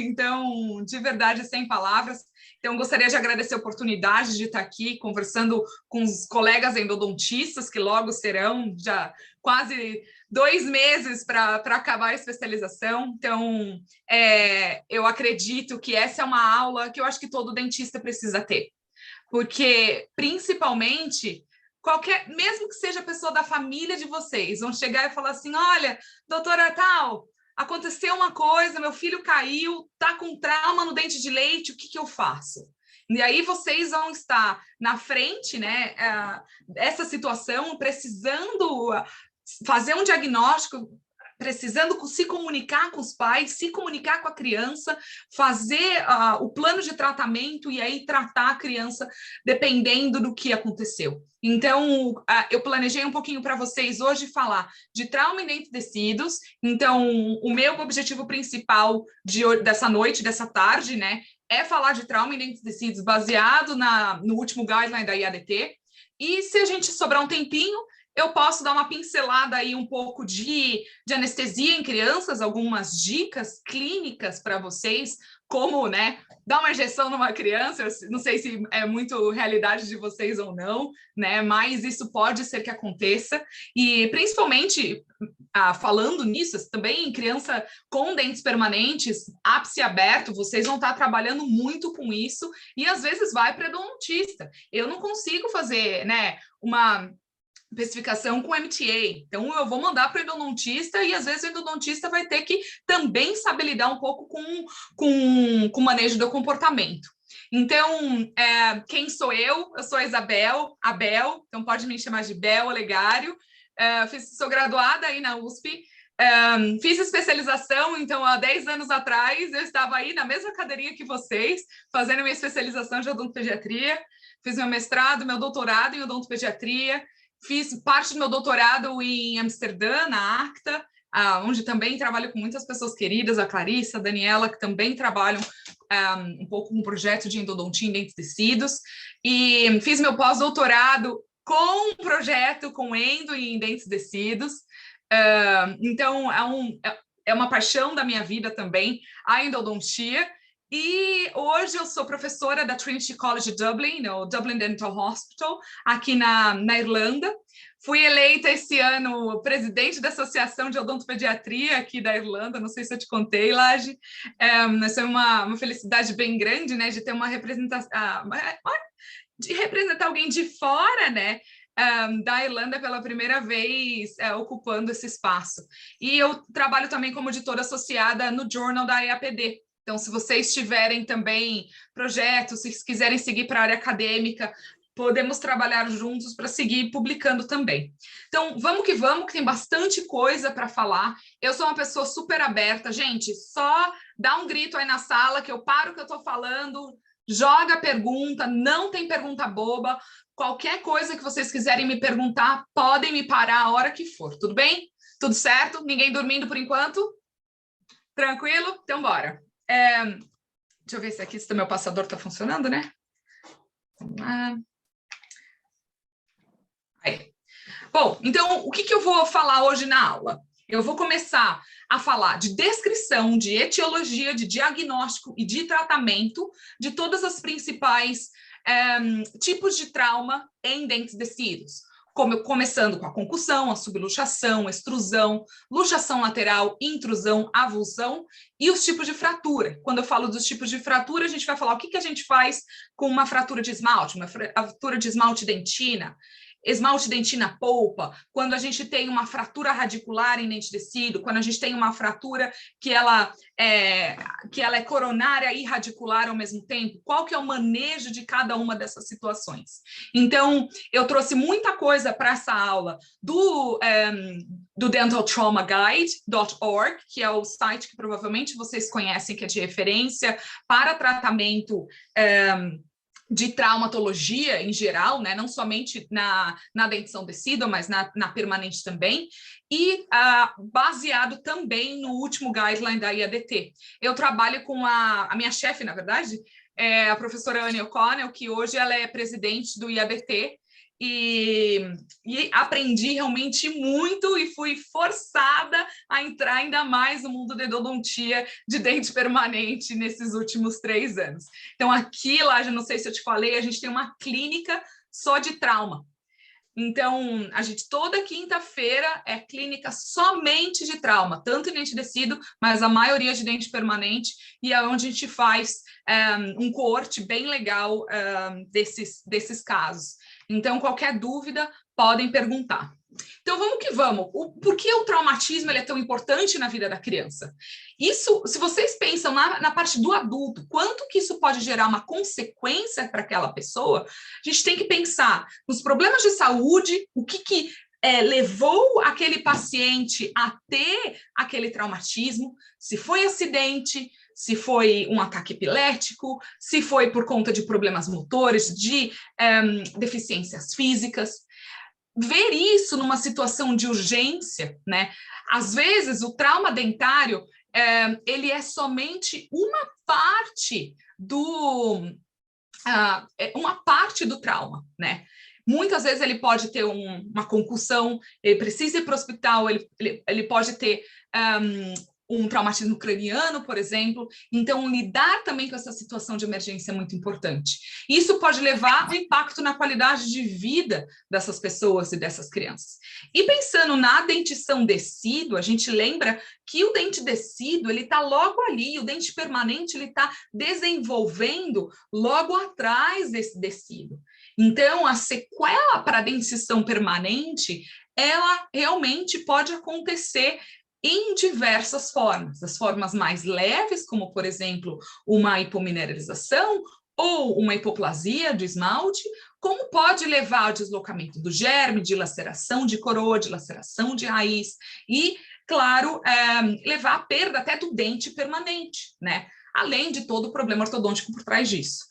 Então, de verdade, sem palavras. Então, gostaria de agradecer a oportunidade de estar aqui conversando com os colegas endodontistas, que logo serão já quase 2 meses para acabar a especialização. Então, eu acredito que essa é uma aula que eu acho que todo dentista precisa ter. Porque, principalmente, mesmo que seja pessoa da família de vocês, vão chegar e falar assim, olha, doutora tal, aconteceu uma coisa, meu filho caiu, tá com trauma no dente de leite, o que eu faço? E aí vocês vão estar na frente, né, dessa situação, precisando fazer um diagnóstico, precisando se comunicar com os pais, se comunicar com a criança, fazer o plano de tratamento e aí tratar a criança dependendo do que aconteceu. Então, eu planejei um pouquinho para vocês hoje falar de trauma em dentes descidos. Então, o meu objetivo principal dessa noite, dessa tarde, né, é falar de trauma em dentes descidos baseado no último guideline da IADT. E se a gente sobrar um tempinho, eu posso dar uma pincelada aí um pouco de anestesia em crianças, algumas dicas clínicas para vocês, como, né, dar uma injeção numa criança. Eu não sei se é muito realidade de vocês ou não, né, mas isso pode ser que aconteça. E principalmente, falando nisso, também em criança com dentes permanentes, ápice aberto, vocês vão estar trabalhando muito com isso e às vezes vai para odontista. Eu não consigo fazer, né, uma especificação com MTA, então eu vou mandar para o endodontista e às vezes o endodontista vai ter que também saber lidar um pouco com o manejo do comportamento. Então, quem sou eu? Eu sou a Isabel, a Bel, então pode me chamar de Bel Olegário, sou graduada aí na USP, fiz especialização, então há 10 anos atrás eu estava aí na mesma cadeirinha que vocês, fazendo minha especialização de odontopediatria, fiz meu mestrado, meu doutorado em odontopediatria, fiz parte do meu doutorado em Amsterdã, na ACTA, onde também trabalho com muitas pessoas queridas, a Clarissa, a Daniela, que também trabalham um pouco com um projeto de endodontia em dentes tecidos, e fiz meu pós-doutorado com um projeto com endo em dentes tecidos. Então, é uma paixão da minha vida também, a endodontia. E hoje eu sou professora da Trinity College Dublin, no Dublin Dental Hospital, aqui na Irlanda. Fui eleita esse ano presidente da Associação de Odontopediatria aqui da Irlanda, não sei se eu te contei, Laje. Essa é uma felicidade bem grande, né, de ter uma representação, de representar alguém de fora, né, da Irlanda pela primeira vez ocupando esse espaço. E eu trabalho também como editora associada no Journal da EAPD. Então, se vocês tiverem também projetos, se quiserem seguir para a área acadêmica, podemos trabalhar juntos para seguir publicando também. Então, vamos que tem bastante coisa para falar. Eu sou uma pessoa super aberta. Gente, só dá um grito aí na sala que eu paro o que eu estou falando, joga pergunta, não tem pergunta boba. Qualquer coisa que vocês quiserem me perguntar, podem me parar a hora que for, tudo bem? Tudo certo? Ninguém dormindo por enquanto? Tranquilo? Então, bora. Deixa eu ver se aqui se o meu passador está funcionando, né? Vamos lá. Aí. Bom, então, o que eu vou falar hoje na aula? Eu vou começar a falar de descrição, de etiologia, de diagnóstico e de tratamento de todas as principais tipos de trauma em dentes descidos. Começando com a concussão, a subluxação, a extrusão, luxação lateral, intrusão, avulsão e os tipos de fratura. Quando eu falo dos tipos de fratura, a gente vai falar o que a gente faz com uma fratura de esmalte, uma fratura de esmalte dentina, esmalte dentina polpa, quando a gente tem uma fratura radicular em dente tecido, quando a gente tem uma fratura que ela é coronária e radicular ao mesmo tempo, qual que é o manejo de cada uma dessas situações. Então, eu trouxe muita coisa para essa aula do dentaltraumaguide.org, que é o site que provavelmente vocês conhecem, que é de referência para tratamento de traumatologia em geral, né? Não somente na dentição decídua, mas na permanente também, e baseado também no último guideline da IADT. Eu trabalho com a minha chefe, na verdade, a professora Anne O'Connell, que hoje ela é presidente do IADT, e aprendi realmente muito e fui forçada a entrar ainda mais no mundo da endodontia de dente permanente nesses últimos 3 anos. Então, aqui, lá, já não sei se eu te falei, a gente tem uma clínica só de trauma. Então, a gente toda quinta-feira é clínica somente de trauma, tanto em dente descido, mas a maioria de dente permanente, e é onde a gente faz um coorte bem legal desses casos. Então, qualquer dúvida, podem perguntar. Então, vamos que vamos. Por que o traumatismo ele é tão importante na vida da criança? Isso, se vocês pensam na parte do adulto, quanto que isso pode gerar uma consequência para aquela pessoa, a gente tem que pensar nos problemas de saúde, o que levou aquele paciente a ter aquele traumatismo, se foi acidente, se foi um ataque epilético, se foi por conta de problemas motores, de deficiências físicas. Ver isso numa situação de urgência, né? Às vezes, o trauma dentário, ele é somente uma parte do trauma, né? Muitas vezes ele pode ter uma concussão, ele precisa ir para o hospital, ele pode ter um traumatismo craniano, por exemplo. Então, lidar também com essa situação de emergência é muito importante. Isso pode levar um impacto na qualidade de vida dessas pessoas e dessas crianças. E pensando na dentição decídua, a gente lembra que o dente decíduo, ele está logo ali, o dente permanente, ele está desenvolvendo logo atrás desse decíduo. Então, a sequela para a dentição permanente, ela realmente pode acontecer em diversas formas. As formas mais leves, como, por exemplo, uma hipomineralização ou uma hipoplasia do esmalte, como pode levar ao deslocamento do germe, de laceração de coroa, de laceração de raiz e, claro, levar à perda até do dente permanente, né? Além de todo o problema ortodôntico por trás disso.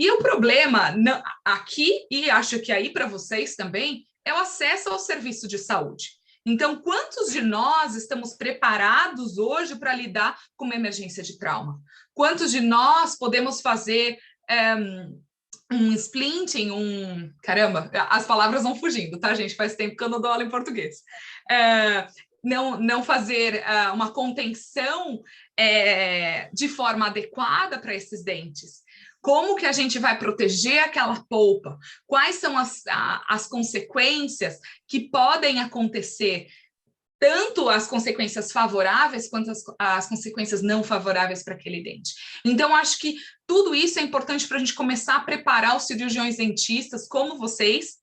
E o problema aqui, e acho que aí para vocês também, é o acesso ao serviço de saúde. Então, quantos de nós estamos preparados hoje para lidar com uma emergência de trauma? Quantos de nós podemos fazer um splinting, caramba, as palavras vão fugindo, tá, gente? Faz tempo que eu não dou aula em português. Não fazer uma contenção de forma adequada para esses dentes. Como que a gente vai proteger aquela polpa? Quais são as consequências que podem acontecer? Tanto as consequências favoráveis quanto as consequências não favoráveis para aquele dente. Então, acho que tudo isso é importante para a gente começar a preparar os cirurgiões dentistas, como vocês,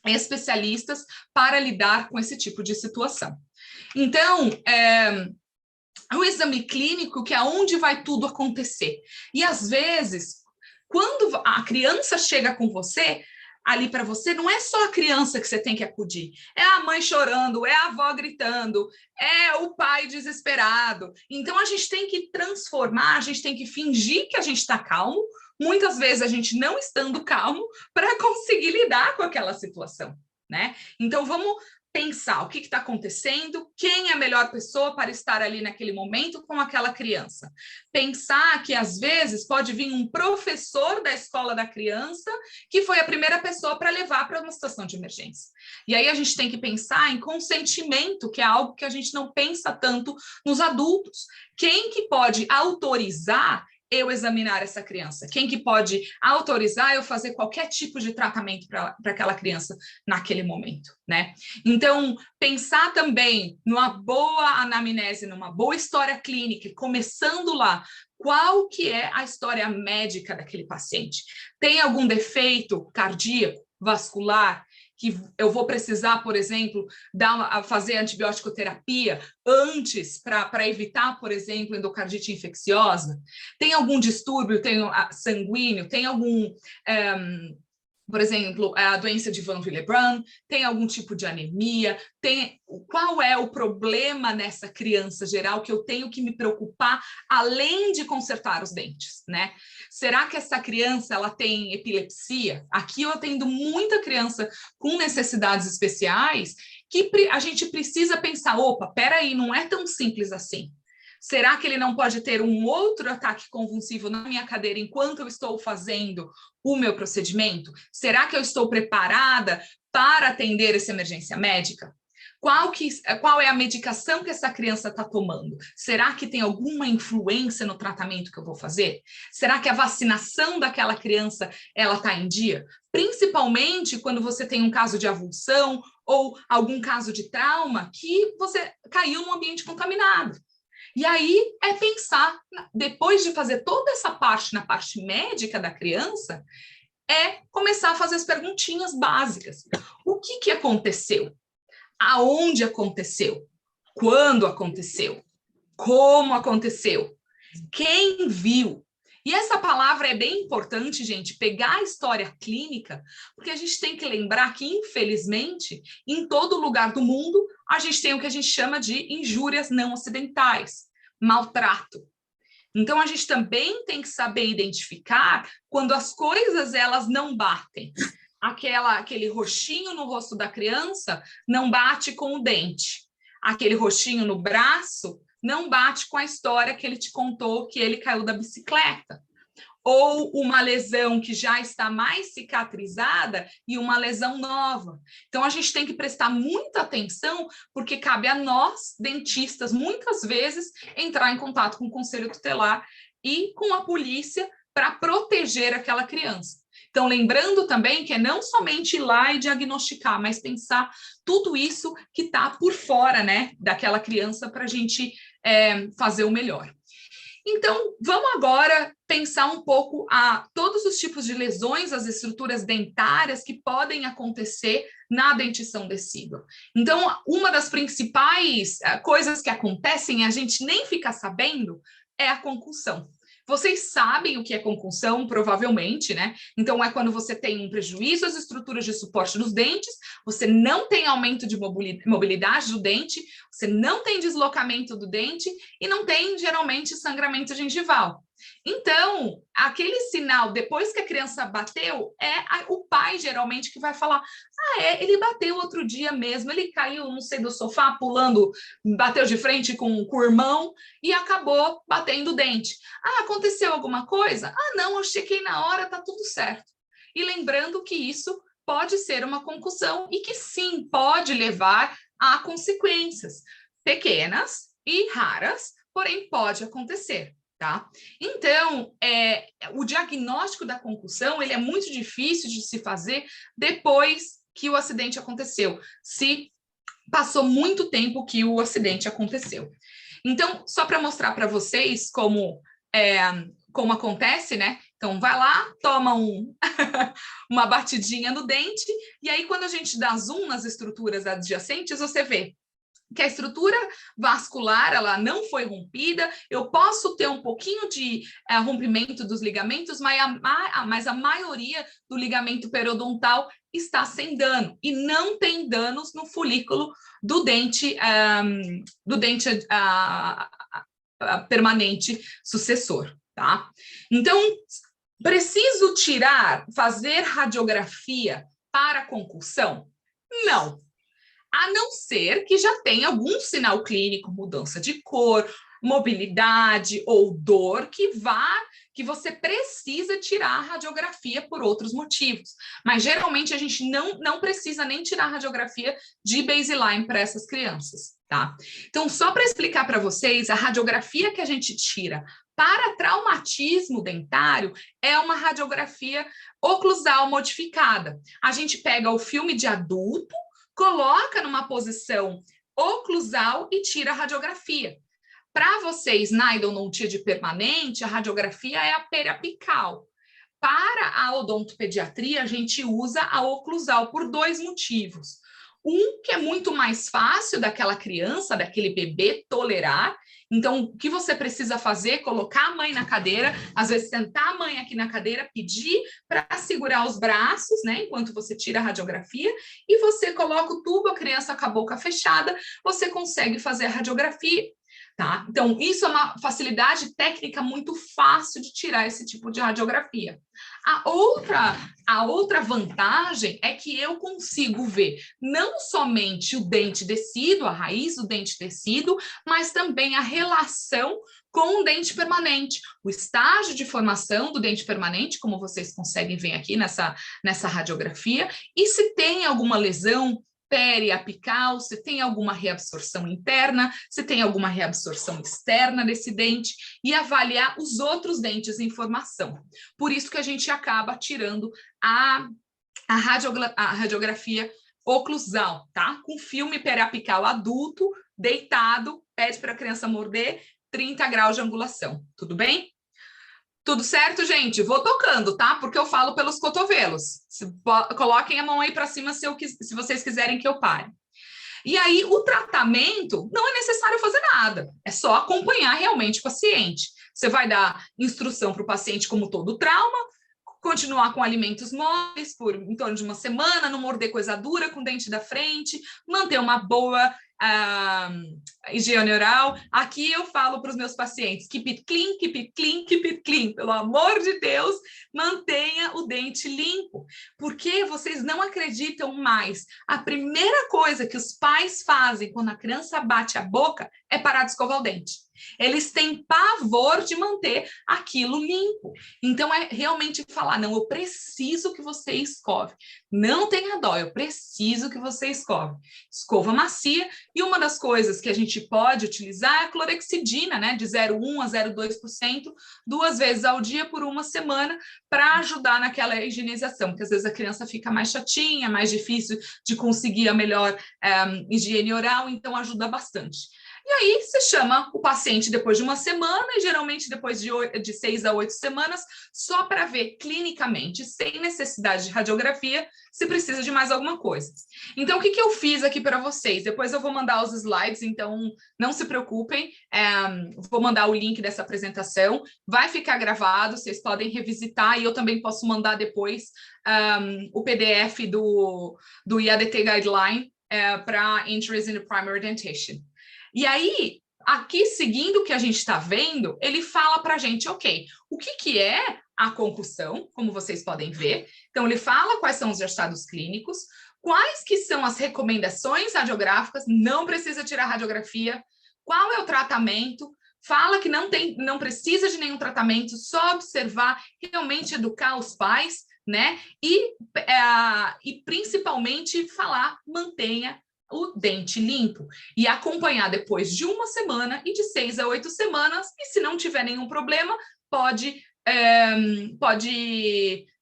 especialistas, para lidar com esse tipo de situação. Então, o exame clínico, que é onde vai tudo acontecer. E, às vezes, quando a criança chega com você, ali para você, não é só a criança que você tem que acudir. É a mãe chorando, é a avó gritando, é o pai desesperado. Então, a gente tem que transformar, a gente tem que fingir que a gente está calmo, muitas vezes a gente não estando calmo, para conseguir lidar com aquela situação, né? Então, vamos pensar o que está acontecendo, quem é a melhor pessoa para estar ali naquele momento com aquela criança. Pensar que, às vezes, pode vir um professor da escola da criança que foi a primeira pessoa para levar para uma situação de emergência. E aí a gente tem que pensar em consentimento, que é algo que a gente não pensa tanto nos adultos. Quem que pode autorizar eu examinar essa criança? Quem que pode autorizar eu fazer qualquer tipo de tratamento para aquela criança naquele momento, né? Então, pensar também numa boa anamnese, numa boa história clínica, começando lá, qual que é a história médica daquele paciente? Tem algum defeito cardíaco, vascular, que eu vou precisar, por exemplo, fazer antibiótico-terapia antes para evitar, por exemplo, endocardite infecciosa? Tem algum distúrbio sanguíneo? Tem algum, por exemplo, a doença de Van Willebrand? Tem algum tipo de anemia? Qual é o problema nessa criança geral que eu tenho que me preocupar além de consertar os dentes, né? Será que essa criança ela tem epilepsia? Aqui eu atendo muita criança com necessidades especiais que a gente precisa pensar, opa, peraí, não é tão simples assim. Será que ele não pode ter um outro ataque convulsivo na minha cadeira enquanto eu estou fazendo o meu procedimento? Será que eu estou preparada para atender essa emergência médica? Qual é a medicação que essa criança está tomando? Será que tem alguma influência no tratamento que eu vou fazer? Será que a vacinação daquela criança ela está em dia? Principalmente quando você tem um caso de avulsão ou algum caso de trauma que você caiu num ambiente contaminado. E aí é pensar, depois de fazer toda essa parte na parte médica da criança, é começar a fazer as perguntinhas básicas. O que aconteceu? Aonde aconteceu? Quando aconteceu? Como aconteceu? Quem viu? E essa palavra é bem importante, gente, pegar a história clínica, porque a gente tem que lembrar que, infelizmente, em todo lugar do mundo, a gente tem o que a gente chama de injúrias não ocidentais, maltrato. Então, a gente também tem que saber identificar quando as coisas elas não batem. Aquele roxinho no rosto da criança não bate com o dente. Aquele roxinho no braço não bate com a história que ele te contou que ele caiu da bicicleta. Ou uma lesão que já está mais cicatrizada e uma lesão nova. Então, a gente tem que prestar muita atenção, porque cabe a nós, dentistas, muitas vezes, entrar em contato com o conselho tutelar e com a polícia para proteger aquela criança. Então, lembrando também que é não somente ir lá e diagnosticar, mas pensar tudo isso que está por fora, né, daquela criança para a gente fazer o melhor. Então, vamos agora pensar um pouco a todos os tipos de lesões, as estruturas dentárias que podem acontecer na dentição decídua. Então, uma das principais coisas que acontecem e a gente nem fica sabendo é a concussão. Vocês sabem o que é concussão, provavelmente, né? Então, é quando você tem um prejuízo às estruturas de suporte dos dentes, você não tem aumento de mobilidade do dente, você não tem deslocamento do dente e não tem, geralmente, sangramento gengival. Então, aquele sinal, depois que a criança bateu, é o pai, geralmente, que vai falar: ele bateu outro dia mesmo, ele caiu, não sei, do sofá, pulando, bateu de frente com o irmão e acabou batendo o dente. Aconteceu alguma coisa? Não, eu chequei na hora, tá tudo certo. E lembrando que isso pode ser uma concussão e que sim, pode levar a consequências pequenas e raras, porém pode acontecer. Tá? Então, o diagnóstico da concussão ele é muito difícil de se fazer depois que o acidente aconteceu, se passou muito tempo que o acidente aconteceu. Então, só para mostrar para vocês como acontece, né? Então, vai lá, toma uma batidinha no dente, e aí quando a gente dá zoom nas estruturas adjacentes, você vê que a estrutura vascular ela não foi rompida, eu posso ter um pouquinho de rompimento dos ligamentos, mas a maioria do ligamento periodontal está sem dano, e não tem danos no folículo do dente, permanente sucessor, tá? Então, preciso fazer radiografia para concussão? Não. A não ser que já tenha algum sinal clínico, mudança de cor, mobilidade ou dor que você precisa tirar a radiografia por outros motivos. Mas geralmente a gente não precisa nem tirar a radiografia de baseline para essas crianças, tá? Então, só para explicar para vocês, a radiografia que a gente tira para traumatismo dentário é uma radiografia oclusal modificada. A gente pega o filme de adulto, coloca numa posição oclusal e tira a radiografia. Para vocês, na endodontia de permanente, a radiografia é a periapical. Para a odontopediatria, a gente usa a oclusal por 2 motivos. Um, que é muito mais fácil daquela criança, daquele bebê tolerar. Então, o que você precisa fazer? Colocar a mãe na cadeira, às vezes sentar a mãe aqui na cadeira, pedir para segurar os braços, né? Enquanto você tira a radiografia, e você coloca o tubo, a criança com a boca fechada, você consegue fazer a radiografia. tá? Então, isso é uma facilidade técnica muito fácil de tirar esse tipo de radiografia. A outra vantagem é que eu consigo ver não somente o dente descido, a raiz do dente descido, mas também a relação com o dente permanente, o estágio de formação do dente permanente, como vocês conseguem ver aqui nessa radiografia, e se tem alguma lesão periapical, se tem alguma reabsorção interna, se tem alguma reabsorção externa desse dente, e avaliar os outros dentes em formação. Por isso que a gente acaba tirando a radiografia oclusal, tá? Com filme periapical adulto, deitado, pede para a criança morder, 30 graus de angulação, tudo bem? Tudo certo, gente? Vou tocando, tá? Porque eu falo pelos cotovelos. Coloquem a mão aí para cima se vocês quiserem que eu pare. E aí, o tratamento, não é necessário fazer nada. É só acompanhar realmente o paciente. Você vai dar instrução para o paciente como todo trauma, continuar com alimentos móveis por em torno de uma semana, não morder coisa dura com o dente da frente, manter uma boa higiene oral. Aqui eu falo para os meus pacientes, keep it clean, keep it clean, keep it clean. Pelo amor de Deus, mantenha o dente limpo, porque vocês não acreditam mais. A primeira coisa que os pais fazem quando a criança bate a boca é parar de escovar o dente. Eles têm pavor de manter aquilo limpo. Então, é realmente falar, não, eu preciso que você escove. Não tenha dó, eu preciso que você escove. Escova macia, e uma das coisas que a gente pode utilizar é a clorexidina, né, de 0,1 a 0,2%, 2 vezes ao dia por uma semana, para ajudar naquela higienização, porque às vezes a criança fica mais chatinha, mais difícil de conseguir a melhor higiene oral, então ajuda bastante. E aí você chama o paciente depois de uma semana, e geralmente depois de 6 a 8 semanas, só para ver clinicamente, sem necessidade de radiografia, se precisa de mais alguma coisa. Então, o que eu fiz aqui para vocês? Depois eu vou mandar os slides, então não se preocupem, vou mandar o link dessa apresentação, vai ficar gravado, vocês podem revisitar, e eu também posso mandar depois o PDF do IADT Guideline para Entries in the Primary Dentation. E aí, aqui, seguindo o que a gente está vendo, ele fala para a gente, ok, o que é a concussão, como vocês podem ver. Então, ele fala quais são os achados clínicos, quais que são as recomendações radiográficas, não precisa tirar radiografia, qual é o tratamento, fala que não precisa de nenhum tratamento, só observar, realmente educar os pais, né? E principalmente falar, mantenha o dente limpo e acompanhar depois de uma semana e de 6 a 8 semanas, e se não tiver nenhum problema, pode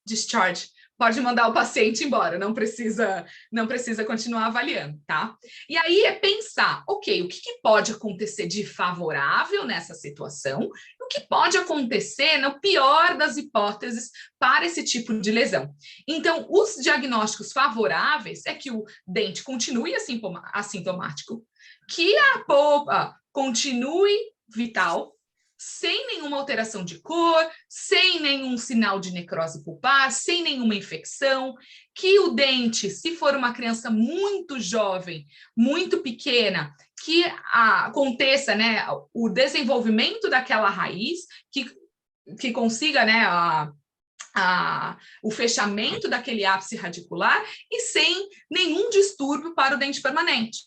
discharge, pode mandar o paciente embora, não precisa continuar avaliando, tá? E aí é pensar, ok, o que pode acontecer de favorável nessa situação, e o que pode acontecer, no pior das hipóteses, para esse tipo de lesão. Então, os diagnósticos favoráveis é que o dente continue assintomático, que a polpa continue vital, sem nenhuma alteração de cor, sem nenhum sinal de necrose pulpar, sem nenhuma infecção, que o dente, se for uma criança muito jovem, muito pequena, que aconteça, né, o desenvolvimento daquela raiz, que consiga, né, o fechamento daquele ápice radicular e sem nenhum distúrbio para o dente permanente.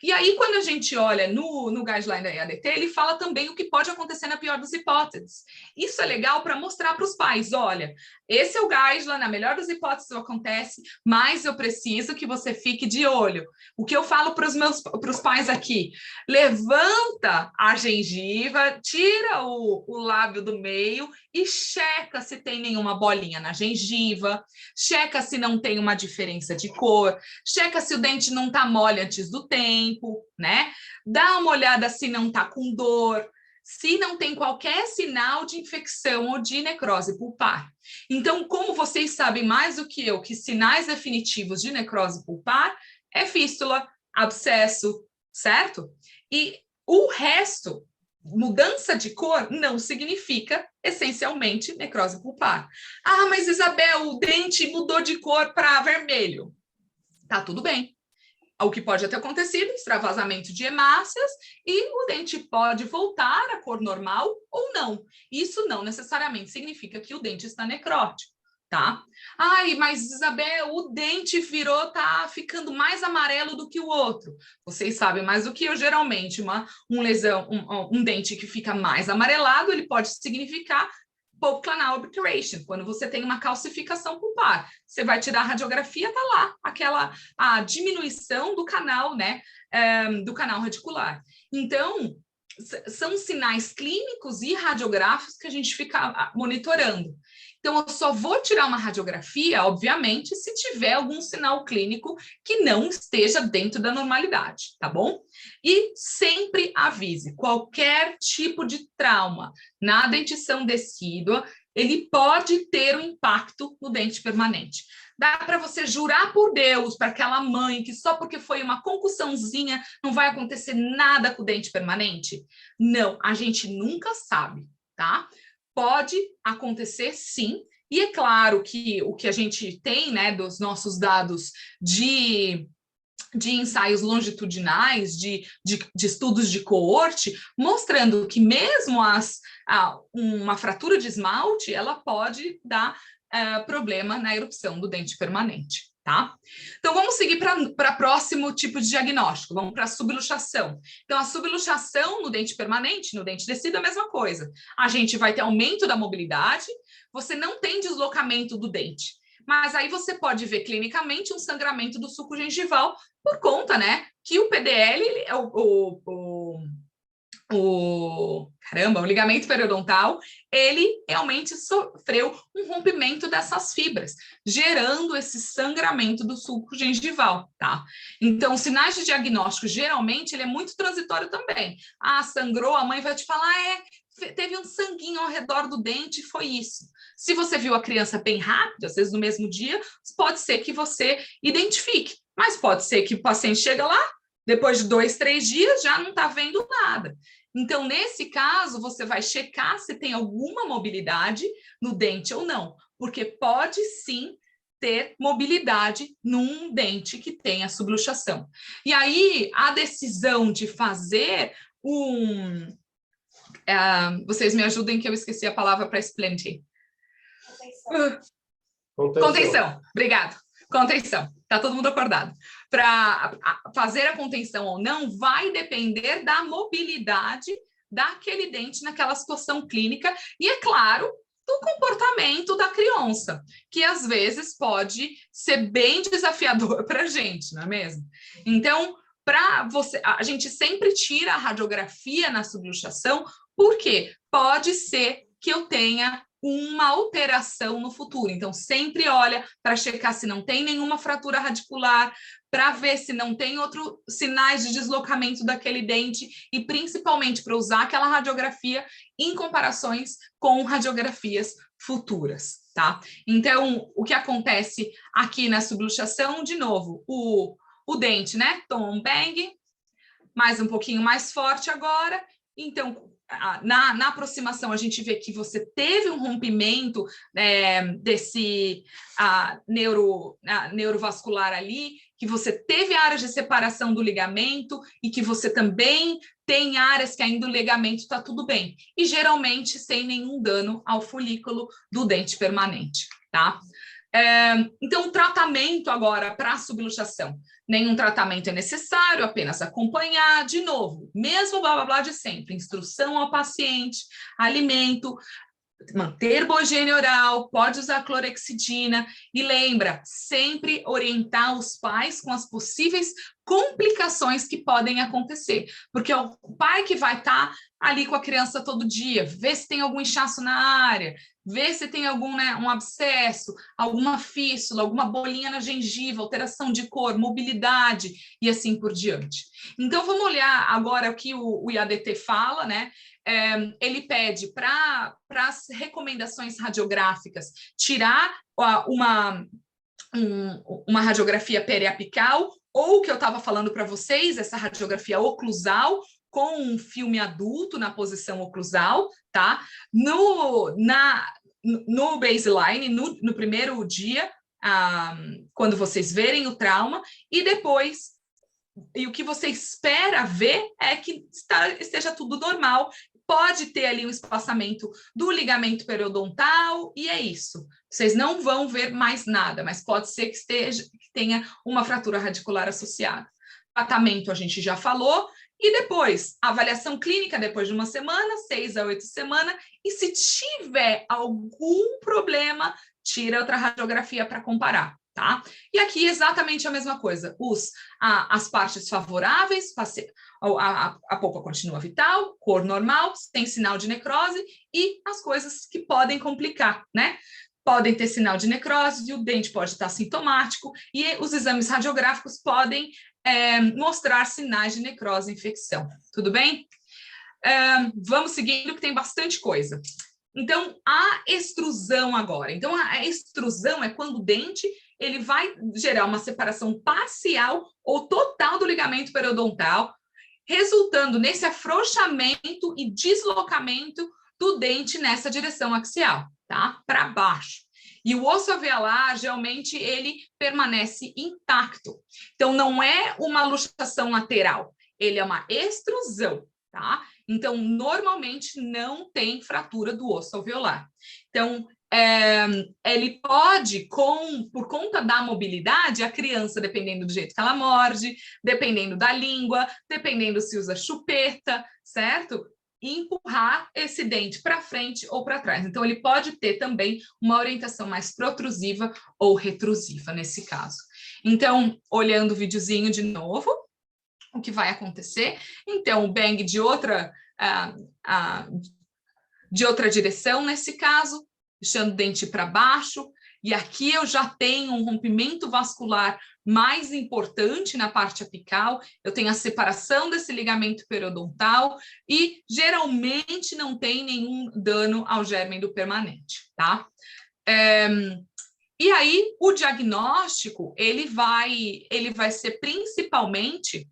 E aí, quando a gente olha no guideline da IADT, ele fala também o que pode acontecer na pior das hipóteses. Isso é legal para mostrar para os pais, olha, esse é o guideline, na melhor das hipóteses acontece, mas eu preciso que você fique de olho. O que eu falo para os pais aqui, levanta a gengiva, tira o lábio do meio e checa se tem nenhuma bolinha na gengiva, checa se não tem uma diferença de cor, checa se o dente não está mole antes do tempo, né? Dá uma olhada se não está com dor, se não tem qualquer sinal de infecção ou de necrose pulpar. Então, como vocês sabem mais do que eu, que sinais definitivos de necrose pulpar é fístula, abscesso, certo? E o resto, mudança de cor, não significa essencialmente necrose pulpar. Ah, mas Isabel, o dente mudou de cor para vermelho. Tá tudo bem. o que pode ter acontecido, extravasamento de hemácias, e o dente pode voltar à cor normal ou não. Isso não necessariamente significa que o dente está necrótico, tá? Ai, mas Isabel, o dente tá ficando mais amarelo do que o outro. Vocês sabem mais do que eu, geralmente, um dente que fica mais amarelado, ele pode significar pulp canal obliteration, quando você tem uma calcificação pulpar. Você vai tirar a radiografia, tá lá, a diminuição do canal, né, do canal radicular. Então, são sinais clínicos e radiográficos que a gente fica monitorando. Então, eu só vou tirar uma radiografia, obviamente, se tiver algum sinal clínico que não esteja dentro da normalidade, tá bom? E sempre avise, qualquer tipo de trauma na dentição decídua, ele pode ter um impacto no dente permanente. Dá para você jurar por Deus, para aquela mãe, que só porque foi uma concussãozinha não vai acontecer nada com o dente permanente? Não, a gente nunca sabe, tá? Pode acontecer sim, e é claro que o que a gente tem, né, dos nossos dados de ensaios longitudinais, de estudos de coorte, mostrando que mesmo uma fratura de esmalte, ela pode dar problema na erupção do dente permanente, tá? Então, vamos seguir para próximo tipo de diagnóstico, vamos para a subluxação. Então, a subluxação no dente permanente, no dente descido, é a mesma coisa. A gente vai ter aumento da mobilidade, você não tem deslocamento do dente, mas aí você pode ver clinicamente um sangramento do sulco gengival por conta, né, que o PDL, o ligamento periodontal, ele realmente sofreu um rompimento dessas fibras, gerando esse sangramento do sulco gengival, tá? Então, sinais de diagnóstico, geralmente, ele é muito transitório também. Ah, sangrou, a mãe vai te falar, teve um sanguinho ao redor do dente, foi isso. Se você viu a criança bem rápido, às vezes no mesmo dia, pode ser que você identifique, mas pode ser que o paciente chega lá, depois de 2, 3 dias, já não está vendo nada. Então, nesse caso, você vai checar se tem alguma mobilidade no dente ou não, porque pode sim ter mobilidade num dente que tenha subluxação. E aí, a decisão de fazer vocês me ajudem que eu esqueci a palavra para splinting. Contenção. Obrigado. Contenção. Tá todo mundo acordado. Para fazer a contenção ou não, vai depender da mobilidade daquele dente naquela situação clínica e, é claro, do comportamento da criança, que às vezes pode ser bem desafiador para a gente, não é mesmo? Então, a gente sempre tira a radiografia na subluxação, porque pode ser que eu tenha uma alteração no futuro. Então, sempre olha para checar se não tem nenhuma fratura radicular, para ver se não tem outros sinais de deslocamento daquele dente e, principalmente, para usar aquela radiografia em comparações com radiografias futuras, tá? Então, o que acontece aqui na subluxação, de novo, o dente, né? Toma um bang, mais um pouquinho mais forte agora. Então, na aproximação, a gente vê que você teve um rompimento desse neurovascular ali, que você teve áreas de separação do ligamento e que você também tem áreas que ainda o ligamento está tudo bem. E, geralmente, sem nenhum dano ao folículo do dente permanente, tá? Então, o tratamento agora para a subluxação. Nenhum tratamento é necessário, apenas acompanhar, de novo, mesmo blá blá blá de sempre, instrução ao paciente, alimento, manter boa higiene oral, pode usar clorexidina e lembra, sempre orientar os pais com as possíveis complicações que podem acontecer, porque é o pai que vai estar ali com a criança todo dia, vê se tem algum inchaço na área, vê se tem algum, né, um abscesso, alguma fístula, alguma bolinha na gengiva, alteração de cor, mobilidade e assim por diante. Então, vamos olhar agora o que o IADT fala, né? Ele pede para as recomendações radiográficas tirar uma radiografia periapical ou o que eu estava falando para vocês, essa radiografia oclusal com um filme adulto na posição oclusal, tá? No baseline, no primeiro dia, quando vocês verem o trauma, e depois o que você espera ver é que esteja tudo normal. Pode ter ali um espaçamento do ligamento periodontal e é isso. Vocês não vão ver mais nada, mas pode ser que tenha uma fratura radicular associada. Tratamento a gente já falou. E depois, avaliação clínica depois de 1 semana, 6 a 8 semanas. E se tiver algum problema, tira outra radiografia para comparar. Tá? E aqui exatamente a mesma coisa. As partes favoráveis, a polpa continua vital, cor normal, sem sinal de necrose, e as coisas que podem complicar, né? Podem ter sinal de necrose, o dente pode estar sintomático, e os exames radiográficos podem mostrar sinais de necrose e infecção. Tudo bem? Vamos seguindo, que tem bastante coisa. Então, a extrusão agora. Então, a extrusão é quando o dente ele vai gerar uma separação parcial ou total do ligamento periodontal, resultando nesse afrouxamento e deslocamento do dente nessa direção axial, tá? Para baixo. E o osso alveolar, geralmente, ele permanece intacto. Então, não é uma luxação lateral, ele é uma extrusão, tá? Então, normalmente, não tem fratura do osso alveolar. Então, ele pode, por conta da mobilidade, a criança, dependendo do jeito que ela morde, dependendo da língua, dependendo se usa chupeta, certo? Empurrar esse dente para frente ou para trás. Então, ele pode ter também uma orientação mais protrusiva ou retrusiva, nesse caso. Então, olhando o videozinho de novo, o que vai acontecer? Então, o bang de outra direção, nesse caso, deixando o dente para baixo, e aqui eu já tenho um rompimento vascular mais importante na parte apical, eu tenho a separação desse ligamento periodontal e geralmente não tem nenhum dano ao germe do permanente, tá? E aí, o diagnóstico, ele vai ser principalmente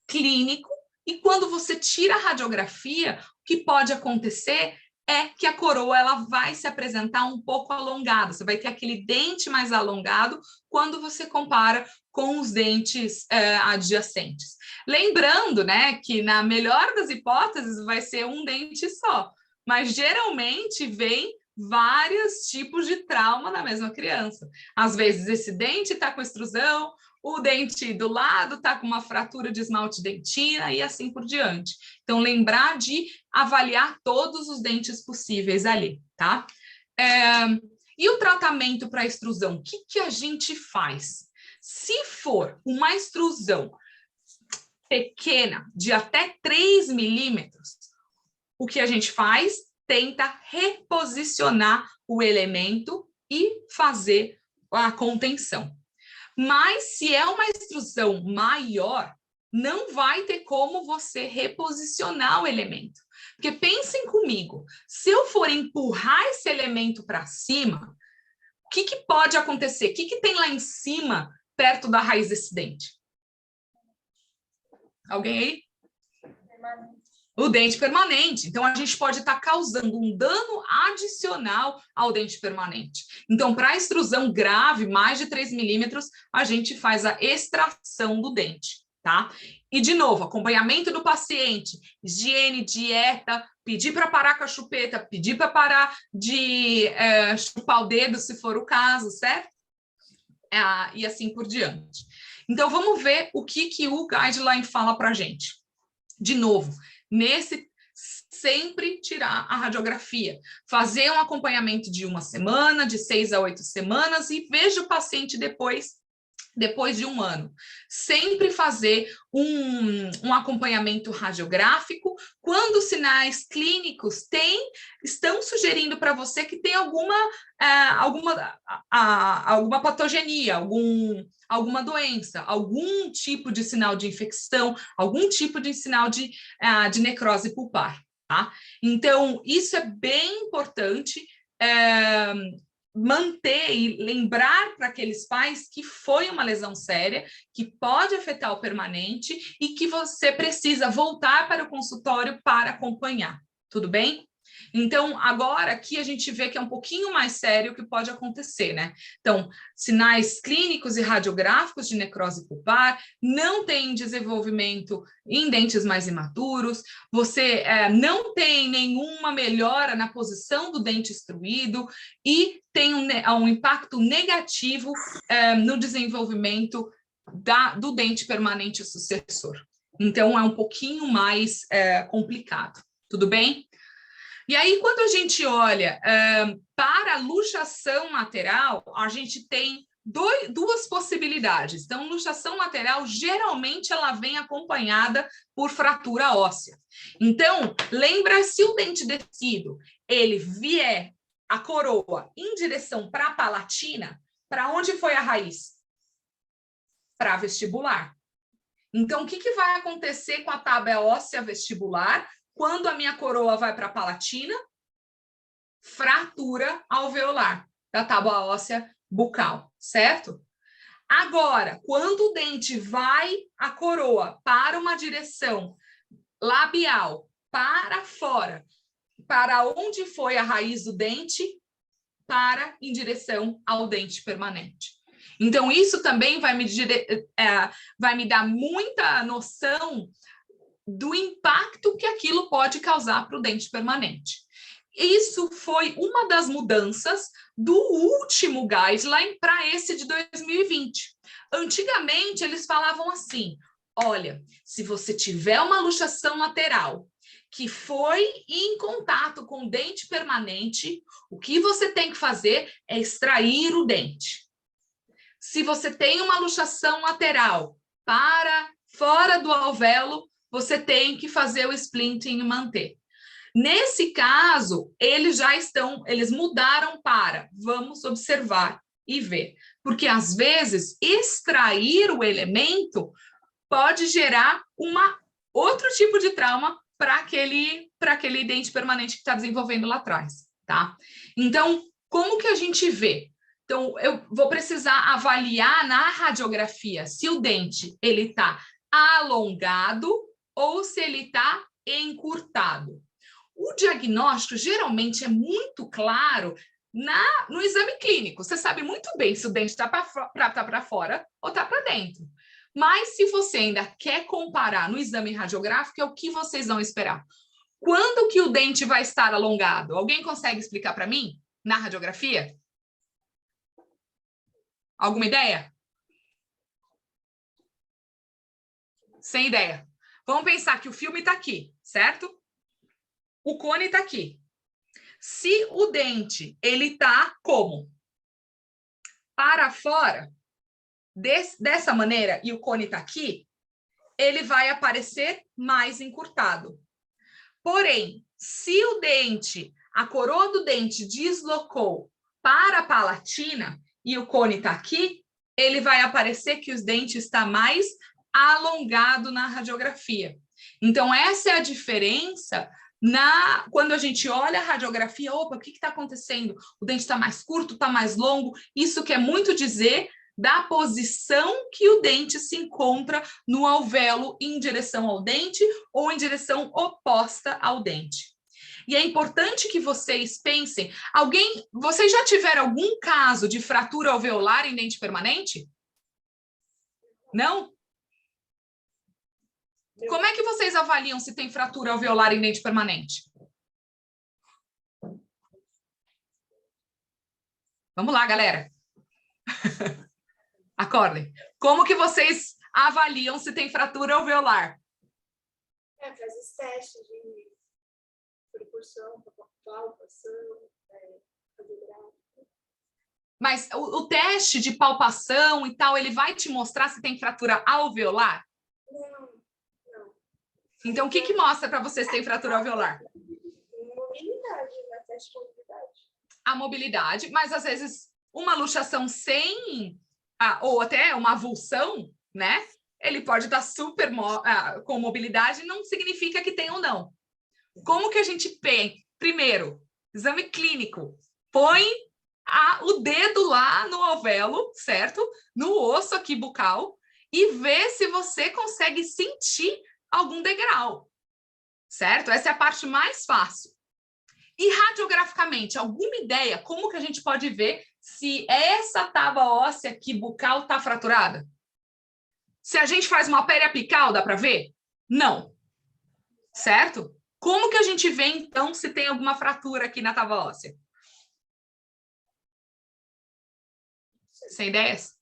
clínico, e quando você tira a radiografia, o que pode acontecer é que a coroa ela vai se apresentar um pouco alongada, você vai ter aquele dente mais alongado quando você compara com os dentes adjacentes. Lembrando, né, que na melhor das hipóteses vai ser um dente só, mas geralmente vem vários tipos de trauma na mesma criança. Às vezes esse dente está com extrusão, o dente do lado está com uma fratura de esmalte dentina e assim por diante. Então, lembrar de avaliar todos os dentes possíveis ali, tá? E o tratamento para extrusão? O que a gente faz? Se for uma extrusão pequena, de até 3 milímetros, o que a gente faz? Tenta reposicionar o elemento e fazer a contenção. Mas se é uma extrusão maior, não vai ter como você reposicionar o elemento. Porque pensem comigo, se eu for empurrar esse elemento para cima, o que pode acontecer? O que tem lá em cima, perto da raiz desse dente? Alguém aí? O dente permanente. Então, a gente pode estar causando um dano adicional ao dente permanente. Então, para extrusão grave, mais de 3 milímetros, a gente faz a extração do dente, tá? E, de novo, acompanhamento do paciente, higiene, dieta, pedir para parar com a chupeta, pedir para parar de chupar o dedo, se for o caso, certo? E assim por diante. Então, vamos ver o que o guideline fala para a gente. De novo, sempre tirar a radiografia, fazer um acompanhamento de 1 semana, de 6 a 8 semanas e veja o paciente depois de 1 ano. Sempre fazer um acompanhamento radiográfico quando os sinais clínicos estão sugerindo para você que tem alguma patogenia, alguma doença, algum tipo de sinal de infecção, algum tipo de sinal de necrose pulpar, tá? Então, isso é bem importante, manter e lembrar para aqueles pais que foi uma lesão séria, que pode afetar o permanente e que você precisa voltar para o consultório para acompanhar, tudo bem? Então, agora aqui a gente vê que é um pouquinho mais sério o que pode acontecer, né? Então, sinais clínicos e radiográficos de necrose pulpar, não tem desenvolvimento em dentes mais imaturos, você não tem nenhuma melhora na posição do dente extruído e tem um impacto negativo no desenvolvimento do dente permanente sucessor. Então, é um pouquinho mais complicado. Tudo bem? E aí, quando a gente olha para a luxação lateral, a gente tem duas possibilidades. Então, luxação lateral, geralmente, ela vem acompanhada por fratura óssea. Então, lembra, se o dente descido, ele vier a coroa em direção para a palatina, para onde foi a raiz? Para a vestibular. Então, o que vai acontecer com a tábua óssea vestibular? Quando a minha coroa vai para a palatina, fratura alveolar da tábua óssea bucal, certo? Agora, quando o dente vai, a coroa, para uma direção labial, para fora, para onde foi a raiz do dente, em direção ao dente permanente. Então, isso também vai me dar muita noção do impacto que aquilo pode causar para o dente permanente. Isso foi uma das mudanças do último guideline para esse de 2020. Antigamente, eles falavam assim, olha, se você tiver uma luxação lateral que foi em contato com o dente permanente, o que você tem que fazer é extrair o dente. Se você tem uma luxação lateral para fora do alvéolo, você tem que fazer o splinting e manter. Nesse caso, eles mudaram para vamos observar e ver. Porque, às vezes, extrair o elemento pode gerar outro tipo de trauma para aquele dente permanente que está desenvolvendo lá atrás, tá? Então, como que a gente vê? Então, eu vou precisar avaliar na radiografia se o dente ele está alongado ou se ele está encurtado. O diagnóstico geralmente é muito claro no exame clínico. Você sabe muito bem se o dente está para fora ou está para dentro. Mas se você ainda quer comparar no exame radiográfico, é o que vocês vão esperar. Quando que o dente vai estar alongado? Alguém consegue explicar para mim na radiografia? Alguma ideia? Sem ideia. Vamos pensar que o filme está aqui, certo? O cone está aqui. Se o dente ele está como? Para fora, dessa maneira, e o cone está aqui, ele vai aparecer mais encurtado. Porém, se o dente, a coroa do dente deslocou para a palatina e o cone está aqui, ele vai aparecer que os dentes está mais alongado na radiografia. Então, essa é a diferença quando a gente olha a radiografia, opa, o que está acontecendo? O dente está mais curto, está mais longo? Isso quer muito dizer da posição que o dente se encontra no alvéolo em direção ao dente ou em direção oposta ao dente. E é importante que vocês pensem, vocês já tiveram algum caso de fratura alveolar em dente permanente? Não? Como é que vocês avaliam se tem fratura alveolar em dente permanente? Vamos lá, galera. Acordem. Como que vocês avaliam se tem fratura alveolar? Faz os testes de proporção, palpação, radiográfica. Mas o teste de palpação e tal, ele vai te mostrar se tem fratura alveolar? Não. Então, o que mostra para vocês se tem fratura alveolar? Mobilidade, né? Teste de mobilidade. A mobilidade, mas às vezes uma luxação sem, ou até uma avulsão, né? Ele pode estar super com mobilidade, não significa que tem ou não. Como que a gente tem? Primeiro, exame clínico. Põe o dedo lá no alvéolo, certo? No osso aqui bucal, e vê se você consegue sentir algum degrau, certo? Essa é a parte mais fácil. E radiograficamente, alguma ideia como que a gente pode ver se essa tábua óssea aqui bucal está fraturada? Se a gente faz uma periapical, dá para ver? Não. Certo? Como que a gente vê, então, se tem alguma fratura aqui na tábua óssea? Sem ideias?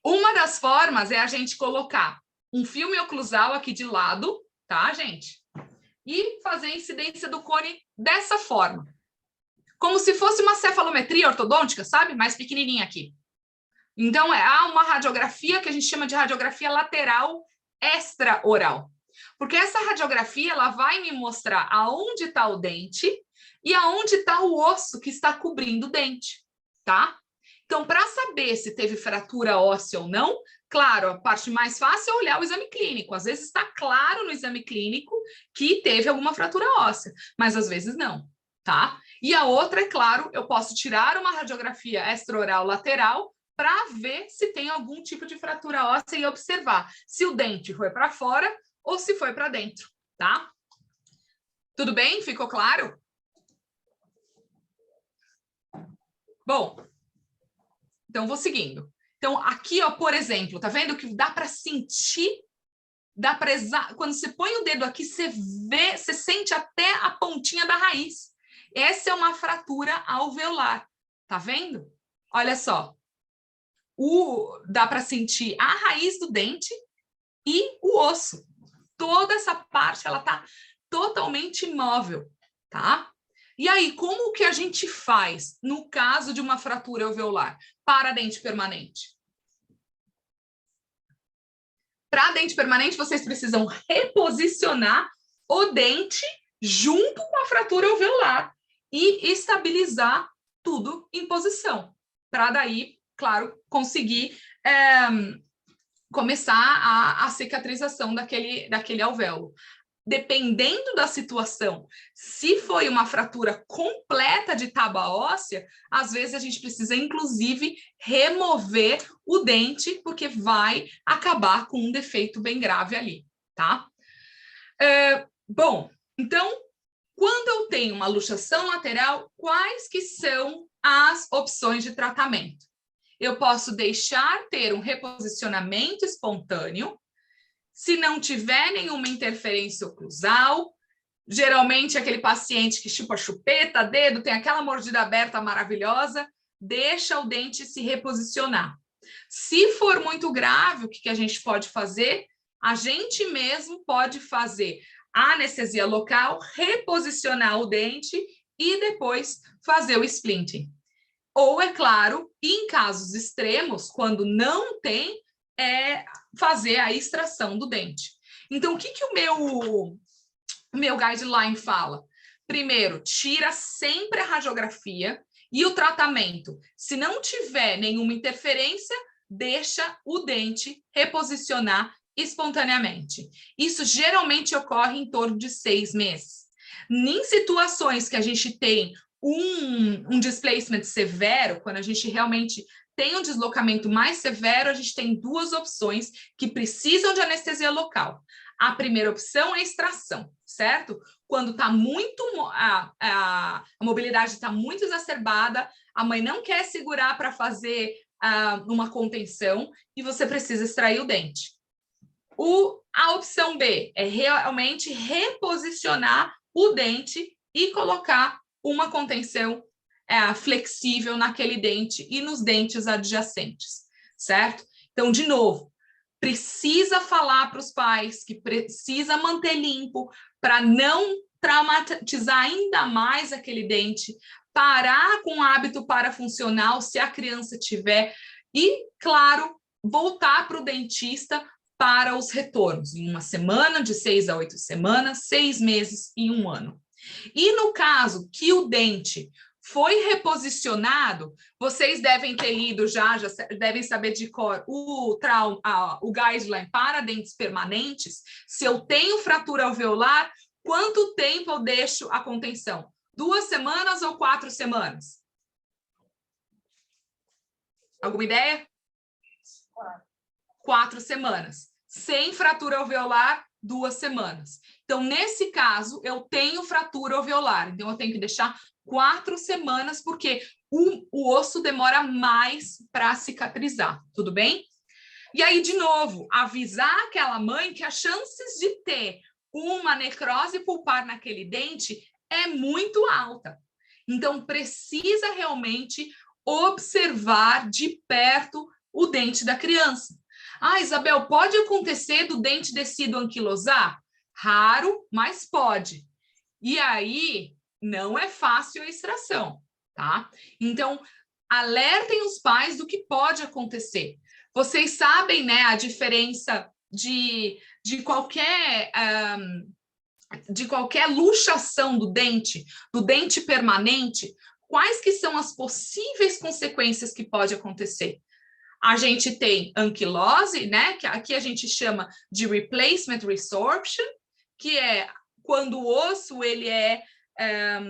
Uma das formas é a gente colocar um filme oclusal aqui de lado, tá, gente? E fazer a incidência do cone dessa forma. Como se fosse uma cefalometria ortodôntica, sabe? Mais pequenininha aqui. Então, há uma radiografia que a gente chama de radiografia lateral extraoral. Porque essa radiografia ela vai me mostrar aonde está o dente e aonde está o osso que está cobrindo o dente, tá? Então, para saber se teve fratura óssea ou não, claro, a parte mais fácil é olhar o exame clínico. Às vezes está claro no exame clínico que teve alguma fratura óssea, mas às vezes não, tá? E a outra, é claro, eu posso tirar uma radiografia extraoral lateral para ver se tem algum tipo de fratura óssea e observar se o dente foi para fora ou se foi para dentro, tá? Tudo bem? Ficou claro? Bom, então vou seguindo. Então, aqui, ó, por exemplo, tá vendo que dá para sentir, dá para quando você põe o dedo aqui, você vê, você sente até a pontinha da raiz. Essa é uma fratura alveolar, tá vendo? Olha só. Dá para sentir a raiz do dente e o osso. Toda essa parte ela está totalmente imóvel, tá? E aí, como que a gente faz no caso de uma fratura alveolar para dente permanente? Para dente permanente, vocês precisam reposicionar o dente junto com a fratura alveolar e estabilizar tudo em posição, para daí, claro, conseguir começar a cicatrização daquele alvéolo. Dependendo da situação, se foi uma fratura completa de tábua óssea, às vezes a gente precisa, inclusive, remover o dente, porque vai acabar com um defeito bem grave ali, tá? Bom, então, quando eu tenho uma luxação lateral, quais que são as opções de tratamento? Eu posso deixar ter um reposicionamento espontâneo. Se não tiver nenhuma interferência oclusal, geralmente aquele paciente que chupa chupeta, dedo, tem aquela mordida aberta maravilhosa, deixa o dente se reposicionar. Se for muito grave, o que a gente pode fazer? A gente mesmo pode fazer a anestesia local, reposicionar o dente e depois fazer o splinting. Ou, é claro, em casos extremos, quando não tem, fazer a extração do dente. Então, o que o meu guideline fala? Primeiro, tira sempre a radiografia e o tratamento. Se não tiver nenhuma interferência, deixa o dente reposicionar espontaneamente. Isso geralmente ocorre em torno de 6 meses. Em situações que a gente tem um displacement severo, quando a gente realmente tem um deslocamento mais severo, a gente tem duas opções que precisam de anestesia local. A primeira opção é a extração, certo? Quando está muito, a mobilidade está muito exacerbada, a mãe não quer segurar para fazer uma contenção e você precisa extrair o dente. A opção B é realmente reposicionar o dente e colocar uma contenção flexível naquele dente e nos dentes adjacentes, certo? Então, de novo, precisa falar para os pais que precisa manter limpo para não traumatizar ainda mais aquele dente, parar com o hábito parafuncional se a criança tiver e, claro, voltar para o dentista para os retornos, em uma semana, de 6 a 8 semanas, 6 meses e 1 ano. E no caso que o dente foi reposicionado, vocês devem ter lido já devem saber de cor o guideline para dentes permanentes. Se eu tenho fratura alveolar, quanto tempo eu deixo a contenção? 2 semanas ou 4 semanas? Alguma ideia? 4 semanas. Sem fratura alveolar, 2 semanas. Então, nesse caso, eu tenho fratura alveolar. Então, eu tenho que deixar 4 semanas, porque o osso demora mais para cicatrizar. Tudo bem? E aí, de novo, avisar aquela mãe que as chances de ter uma necrose pulpar naquele dente é muito alta. Então, precisa realmente observar de perto o dente da criança. Ah, Isabel, pode acontecer do dente descido anquilosar? Raro, mas pode. E aí, não é fácil a extração, tá? Então, alertem os pais do que pode acontecer. Vocês sabem, né, a diferença de qualquer luxação do dente permanente, quais que são as possíveis consequências que pode acontecer? A gente tem anquilose, né, que aqui a gente chama de replacement resorption, que é quando o osso ele é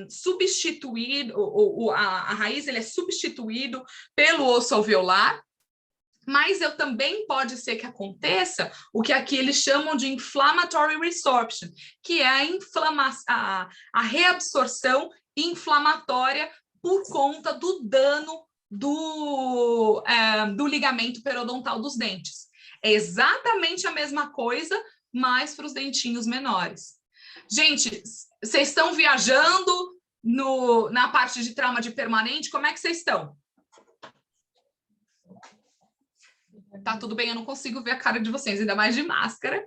substituído, a raiz ele é substituído pelo osso alveolar, mas eu também pode ser que aconteça o que aqui eles chamam de inflammatory resorption, que é a reabsorção inflamatória por conta do dano do ligamento periodontal dos dentes. É exatamente a mesma coisa, mas para os dentinhos menores. Gente, vocês estão viajando na parte de trauma de permanente? Como é que vocês estão? Tá tudo bem, eu não consigo ver a cara de vocês, ainda mais de máscara.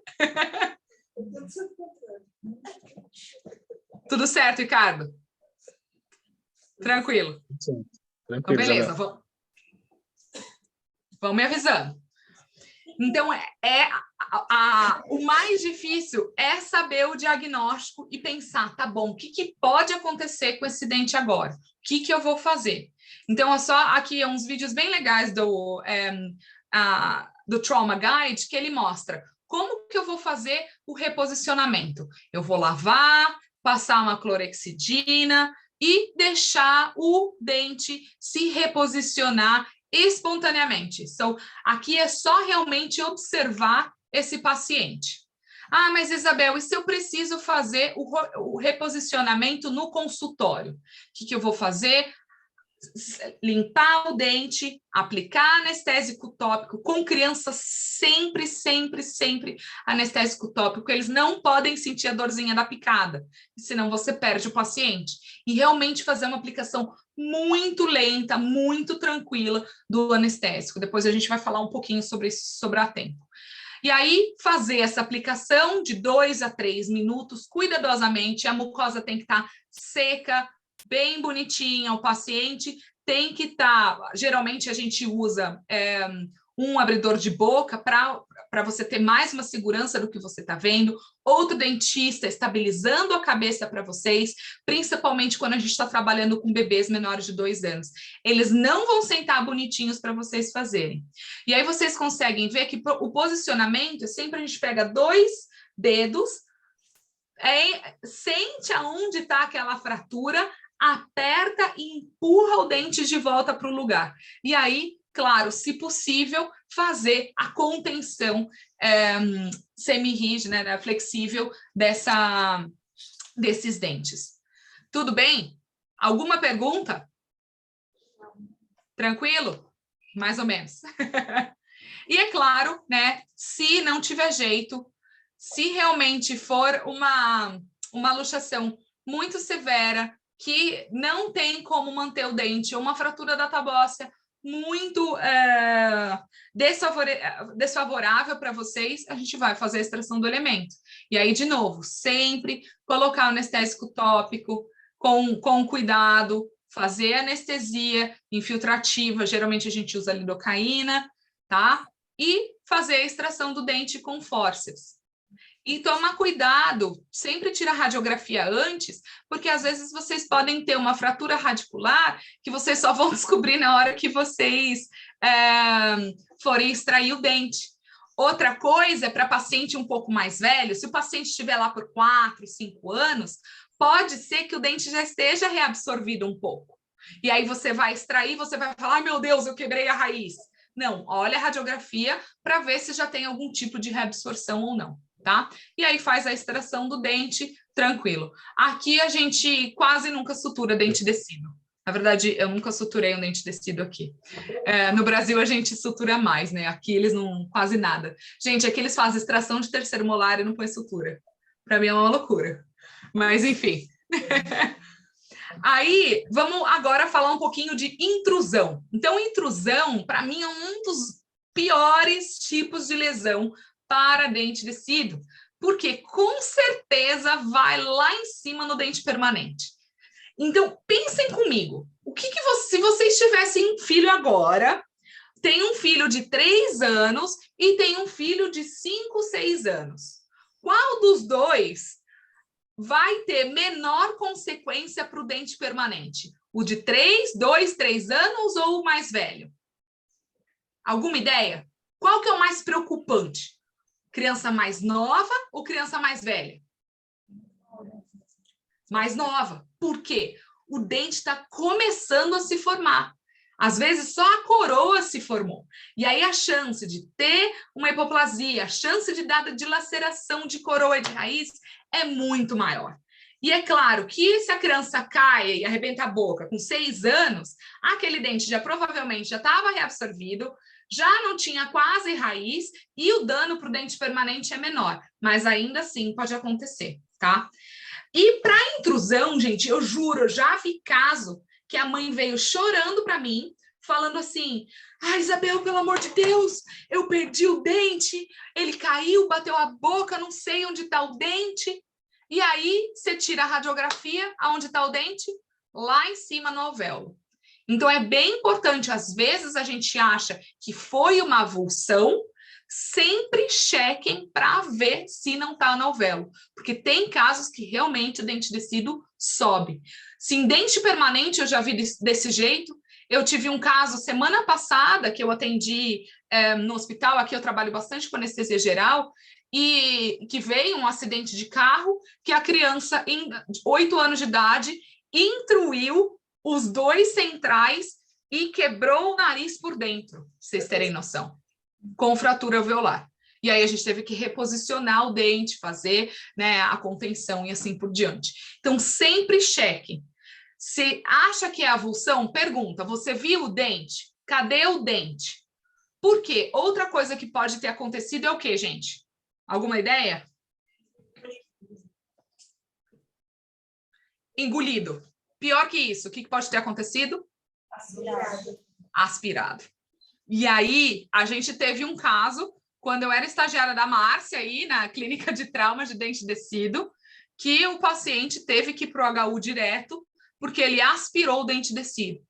Tudo certo, Ricardo? Tranquilo? Sim, tranquilo. Então, beleza, vão me avisando. Então, o mais difícil é saber o diagnóstico e pensar, tá bom, o que pode acontecer com esse dente agora? O que eu vou fazer? Então, é só aqui uns vídeos bem legais do Trauma Guide, que ele mostra como que eu vou fazer o reposicionamento. Eu vou lavar, passar uma clorexidina e deixar o dente se reposicionar espontaneamente. Então, aqui é só realmente observar esse paciente. Ah, mas Isabel, e se eu preciso fazer o reposicionamento no consultório? O que eu vou fazer? Limpar o dente, aplicar anestésico tópico, com crianças sempre, sempre, sempre anestésico tópico, eles não podem sentir a dorzinha da picada, senão você perde o paciente. E realmente fazer uma aplicação muito lenta, muito tranquila do anestésico. Depois a gente vai falar um pouquinho sobre isso, sobrar tempo. E aí, fazer essa aplicação de 2 a 3 minutos, cuidadosamente, a mucosa tem que estar seca, bem bonitinha, o paciente tem que estar... Geralmente, a gente usa um abridor de boca para você ter mais uma segurança do que você está vendo, outro dentista estabilizando a cabeça para vocês, principalmente quando a gente está trabalhando com bebês menores de 2 anos. Eles não vão sentar bonitinhos para vocês fazerem. E aí vocês conseguem ver que o posicionamento, sempre a gente pega 2 dedos, sente aonde está aquela fratura, aperta e empurra o dente de volta para o lugar. E aí, claro, se possível, fazer a contenção semi-rígida, né, flexível desses dentes. Tudo bem? Alguma pergunta? Tranquilo? Mais ou menos. E é claro, né, se não tiver jeito, se realmente for uma luxação muito severa, que não tem como manter o dente, ou uma fratura da tábua óssea muito desfavorável para vocês, a gente vai fazer a extração do elemento. E aí, de novo, sempre colocar o anestésico tópico com cuidado, fazer anestesia infiltrativa, geralmente a gente usa lidocaína, tá? E fazer a extração do dente com fórceps. E tomar cuidado, sempre tira a radiografia antes, porque às vezes vocês podem ter uma fratura radicular que vocês só vão descobrir na hora que vocês forem extrair o dente. Outra coisa é para paciente um pouco mais velho, se o paciente estiver lá por 4, 5 anos, pode ser que o dente já esteja reabsorvido um pouco. E aí você vai extrair, você vai falar, ai meu Deus, eu quebrei a raiz. Não, olha a radiografia para ver se já tem algum tipo de reabsorção ou não. tá? E aí faz a extração do dente, tranquilo. Aqui a gente quase nunca sutura dente descido. Na verdade, eu nunca suturei um dente descido aqui. No Brasil, a gente sutura mais, né? Aqui eles não... quase nada. Gente, aqui eles fazem extração de terceiro molar e não põe sutura. Para mim é uma loucura. Mas, enfim. Aí, vamos agora falar um pouquinho de intrusão. Então, intrusão, para mim, é um dos piores tipos de lesão para dente descido, porque com certeza vai lá em cima no dente permanente. Então, pensem comigo, se vocês tivessem um filho agora, tem um filho de 3 anos e tem um filho de 5, 6 anos, qual dos dois vai ter menor consequência para o dente permanente? O de 2, 3 anos ou o mais velho? Alguma ideia? Qual que é o mais preocupante? Criança mais nova ou criança mais velha? Mais nova. Por quê? O dente está começando a se formar. Às vezes, só a coroa se formou. E aí, a chance de ter uma hipoplasia, a chance de dar dilaceração de coroa e de raiz é muito maior. E é claro que se a criança cai e arrebenta a boca com 6 anos, aquele dente provavelmente já estava reabsorvido, já não tinha quase raiz e o dano para o dente permanente é menor. Mas ainda assim pode acontecer, tá? E para intrusão, gente, eu juro, eu já vi caso que a mãe veio chorando para mim, falando assim: ah, Isabel, pelo amor de Deus, eu perdi o dente, ele caiu, bateu a boca, não sei onde está o dente. E aí, você tira a radiografia, aonde está o dente? Lá em cima no alvéolo. Então, é bem importante, às vezes a gente acha que foi uma avulsão, sempre chequem para ver se não está no alvéolo, porque tem casos que realmente o dente descido sobe. Se em dente permanente eu já vi desse jeito, eu tive um caso semana passada que eu atendi no hospital, aqui eu trabalho bastante com anestesia geral, e que veio um acidente de carro que a criança, em 8 anos de idade, intruiu os 2 centrais e quebrou o nariz por dentro, pra vocês terem noção, com fratura alveolar. E aí a gente teve que reposicionar o dente, fazer, né, a contenção e assim por diante. Então, sempre cheque. Se acha que é avulsão, pergunta, você viu o dente? Cadê o dente? Por quê? Outra coisa que pode ter acontecido é o quê, gente? Alguma ideia? Engolido. Pior que isso, o que pode ter acontecido? Aspirado. Aspirado. E aí, a gente teve um caso, quando eu era estagiária da Márcia, aí na clínica de trauma de dente descido, que o paciente teve que ir para o HU direto, porque ele aspirou o dente descido.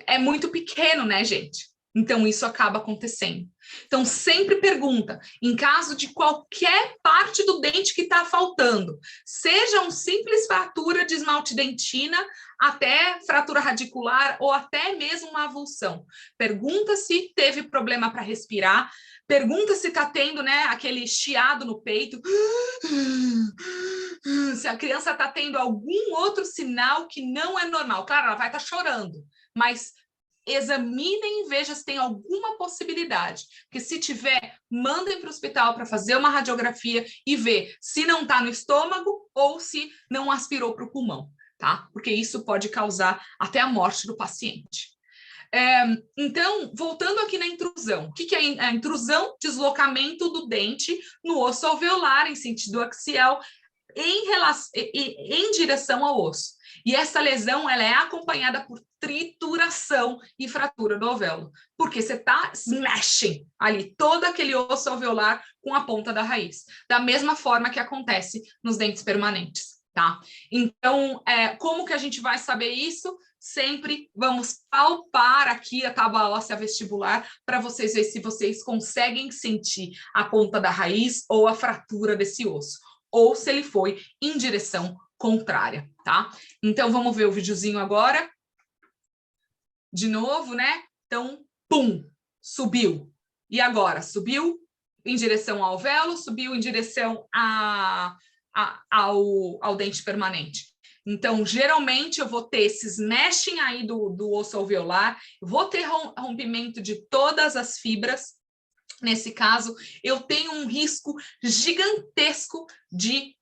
É muito pequeno, né, gente? Então, isso acaba acontecendo. Então, sempre pergunta, em caso de qualquer parte do dente que está faltando, seja uma simples fratura de esmalte dentina, até fratura radicular, ou até mesmo uma avulsão. Pergunta se teve problema para respirar, pergunta se está tendo, né, aquele chiado no peito, se a criança está tendo algum outro sinal que não é normal. Claro, ela vai estar chorando, mas examinem e vejam se tem alguma possibilidade. Porque se tiver, mandem para o hospital para fazer uma radiografia e ver se não está no estômago ou se não aspirou para o pulmão, tá? Porque isso pode causar até a morte do paciente. Então, voltando aqui na intrusão. O que é a intrusão? Deslocamento do dente no osso alveolar em sentido axial em direção ao osso. E essa lesão ela é acompanhada por trituração e fratura do alvéolo, porque você está smashing ali todo aquele osso alveolar com a ponta da raiz, da mesma forma que acontece nos dentes permanentes, tá? Então, como que a gente vai saber isso? Sempre vamos palpar aqui a tábua óssea vestibular para vocês verem se vocês conseguem sentir a ponta da raiz ou a fratura desse osso, ou se ele foi em direção contrária, tá? Então, vamos ver o videozinho agora. De novo, né? Então, pum, subiu. E agora? Subiu em direção ao alvéolo, subiu em direção ao dente permanente. Então, geralmente, eu vou ter esse smashing aí do osso alveolar, vou ter rompimento de todas as fibras nesse caso, eu tenho um risco gigantesco de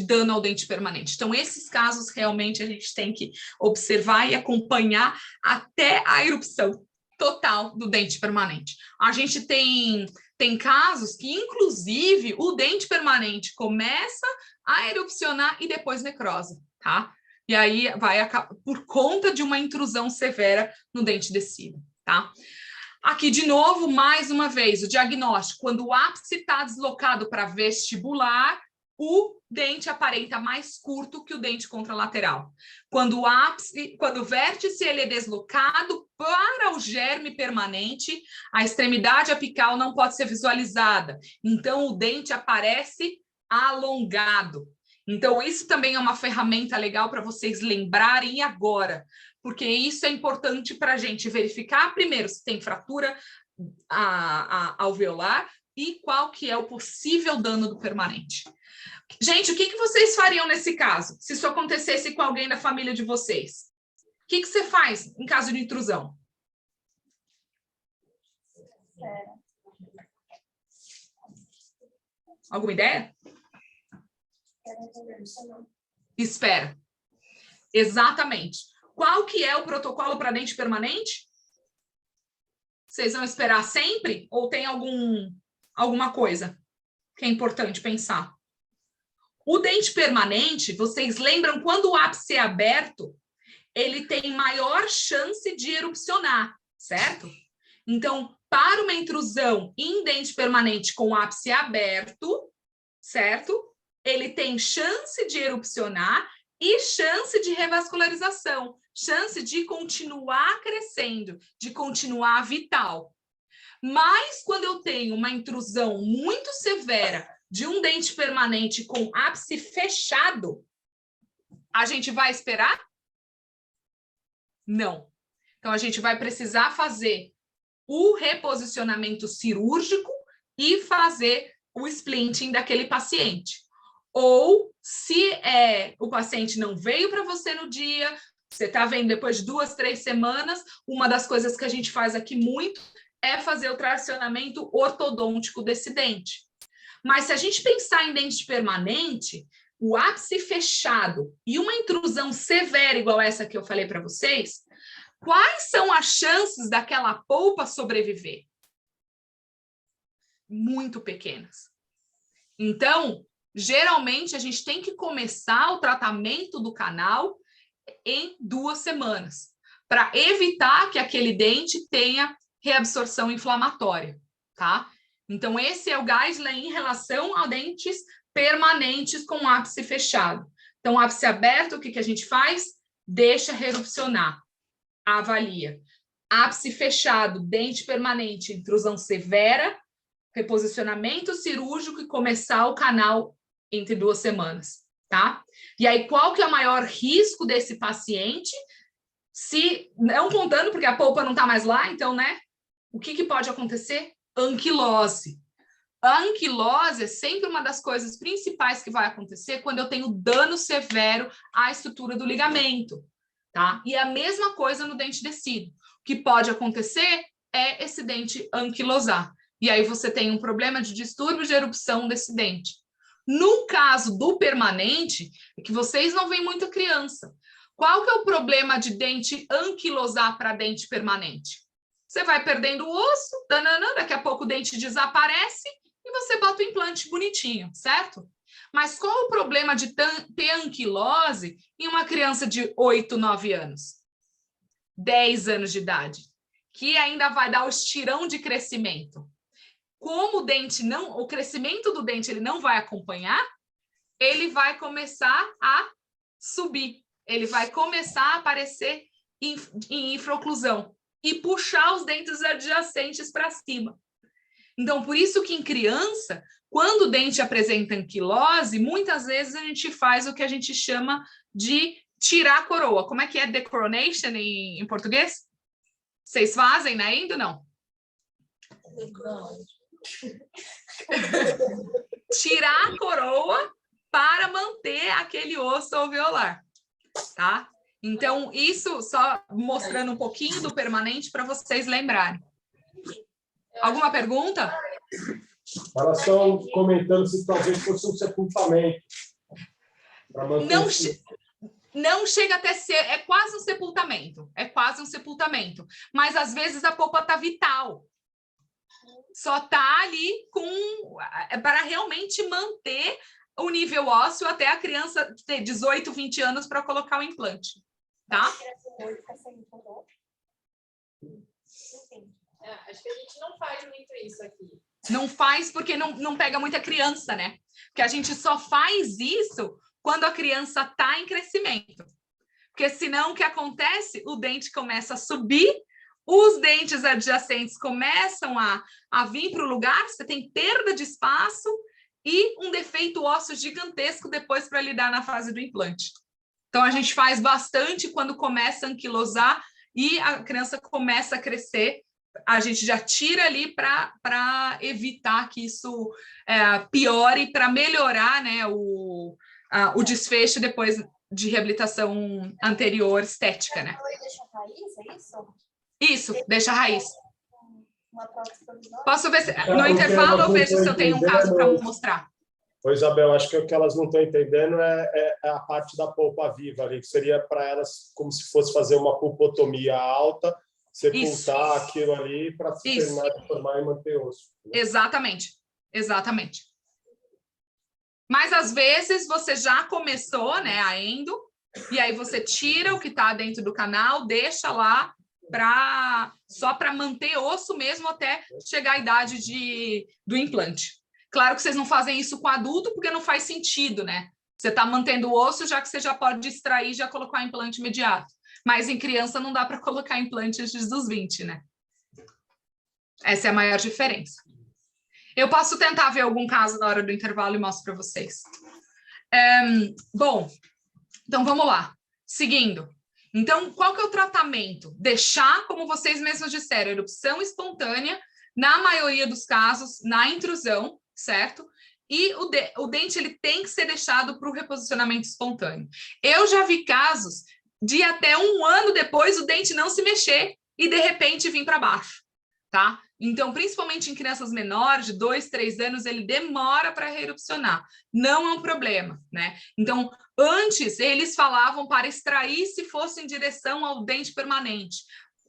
dano ao dente permanente. Então, esses casos, realmente, a gente tem que observar e acompanhar até a erupção total do dente permanente. A gente tem casos que, inclusive, o dente permanente começa a erupcionar e depois necrosa, tá? E aí vai por conta de uma intrusão severa no dente descido, tá? Aqui, de novo, mais uma vez, o diagnóstico. Quando o ápice está deslocado para vestibular, o dente aparenta mais curto que o dente contralateral. Quando o vértice ele é deslocado para o germe permanente, a extremidade apical não pode ser visualizada. Então, o dente aparece alongado. Então, isso também é uma ferramenta legal para vocês lembrarem agora, porque isso é importante para a gente verificar, primeiro, se tem fratura alveolar e qual que é o possível dano do permanente. Gente, o que vocês fariam nesse caso, se isso acontecesse com alguém da família de vocês? O que você faz em caso de intrusão? Alguma ideia? Espera. Exatamente. Qual que é o protocolo para dente permanente? Vocês vão esperar sempre? Ou tem alguma coisa que é importante pensar? O dente permanente, vocês lembram, quando o ápice é aberto, ele tem maior chance de erupcionar, certo? Então, para uma intrusão em dente permanente com o ápice aberto, certo? Ele tem chance de erupcionar e chance de revascularização, chance de continuar crescendo, de continuar vital. Mas quando eu tenho uma intrusão muito severa de um dente permanente com ápice fechado, a gente vai esperar? Não. Então, a gente vai precisar fazer o reposicionamento cirúrgico e fazer o splinting daquele paciente. Ou, se o paciente não veio para você no dia, você está vendo depois de 2, 3 semanas, uma das coisas que a gente faz aqui muito é fazer o tracionamento ortodôntico desse dente. Mas se a gente pensar em dente permanente, o ápice fechado e uma intrusão severa igual essa que eu falei para vocês, quais são as chances daquela polpa sobreviver? Muito pequenas. Então, geralmente, a gente tem que começar o tratamento do canal em 2 semanas, para evitar que aquele dente tenha reabsorção inflamatória, tá? Então, esse é o guideline em relação a dentes permanentes com ápice fechado. Então, ápice aberto, o que a gente faz? Deixa reerupcionar, avalia. Ápice fechado, dente permanente, intrusão severa, reposicionamento cirúrgico e começar o canal entre 2 semanas, tá? E aí, qual que é o maior risco desse paciente? Se, não contando, porque a polpa não está mais lá, então, né? O que pode acontecer? Anquilose. A anquilose é sempre uma das coisas principais que vai acontecer quando eu tenho dano severo à estrutura do ligamento, tá? E a mesma coisa no dente descido. O que pode acontecer é esse dente anquilosar. E aí você tem um problema de distúrbio de erupção desse dente. No caso do permanente, é que vocês não veem muita criança. Qual que é o problema de dente anquilosar para dente permanente? Você vai perdendo o osso, daqui a pouco o dente desaparece e você bota o implante bonitinho, certo? Mas qual o problema de ter anquilose em uma criança de 8, 9 anos? 10 anos de idade, que ainda vai dar o estirão de crescimento. Como o crescimento do dente ele não vai acompanhar, ele vai começar a subir, ele vai começar a aparecer em infraoclusão e puxar os dentes adjacentes para cima. Então, por isso que em criança, quando o dente apresenta anquilose, muitas vezes a gente faz o que a gente chama de tirar a coroa. Como é que é decoronation em português? Vocês fazem, né? Ainda não? Tirar a coroa para manter aquele osso alveolar, tá? Então, isso só mostrando um pouquinho do permanente para vocês lembrarem. Alguma pergunta? Elas estão comentando se talvez fosse um sepultamento. Não chega até ser, é quase um sepultamento, mas às vezes a polpa está vital, só está ali para realmente manter o nível ósseo até a criança ter 18, 20 anos para colocar o implante, tá? Acho que a gente não faz muito isso aqui. Não faz porque não pega muita criança, né? Porque a gente só faz isso quando a criança está em crescimento. Porque senão o que acontece? O dente começa a subir, os dentes adjacentes começam a vir para o lugar, você tem perda de espaço e um defeito ósseo gigantesco depois para lidar na fase do implante. Então, a gente faz bastante quando começa a anquilosar e a criança começa a crescer, a gente já tira ali para evitar que isso piore, para melhorar, né, o desfecho depois de reabilitação anterior estética, né? Deixa a raiz, é isso? Isso, deixa a raiz. Posso ver se no intervalo eu vejo se eu tenho um caso para mostrar. Ô, Isabel, acho que o que elas não estão entendendo é a parte da polpa viva ali, que seria para elas como se fosse fazer uma pulpotomia alta, sepultar aquilo ali para terminar de formar e manter osso. Né? Exatamente. Mas às vezes você já começou, né, a endo, e aí você tira o que está dentro do canal, deixa lá só para manter osso mesmo até chegar a idade do implante. Claro que vocês não fazem isso com adulto porque não faz sentido, né? Você está mantendo o osso, já que você já pode extrair e já colocar implante imediato. Mas em criança não dá para colocar implante antes dos 20, né? Essa é a maior diferença. Eu posso tentar ver algum caso na hora do intervalo e mostro para vocês. Bom, então vamos lá. Seguindo. Então, qual que é o tratamento? Deixar, como vocês mesmos disseram, erupção espontânea, na maioria dos casos, na intrusão, certo? E o dente ele tem que ser deixado para o reposicionamento espontâneo. Eu já vi casos de até 1 ano depois o dente não se mexer e, de repente, vir para baixo, tá? Então, principalmente em crianças menores, de 2, 3 anos, ele demora para reerupcionar. Não é um problema, né? Então, antes, eles falavam para extrair se fosse em direção ao dente permanente.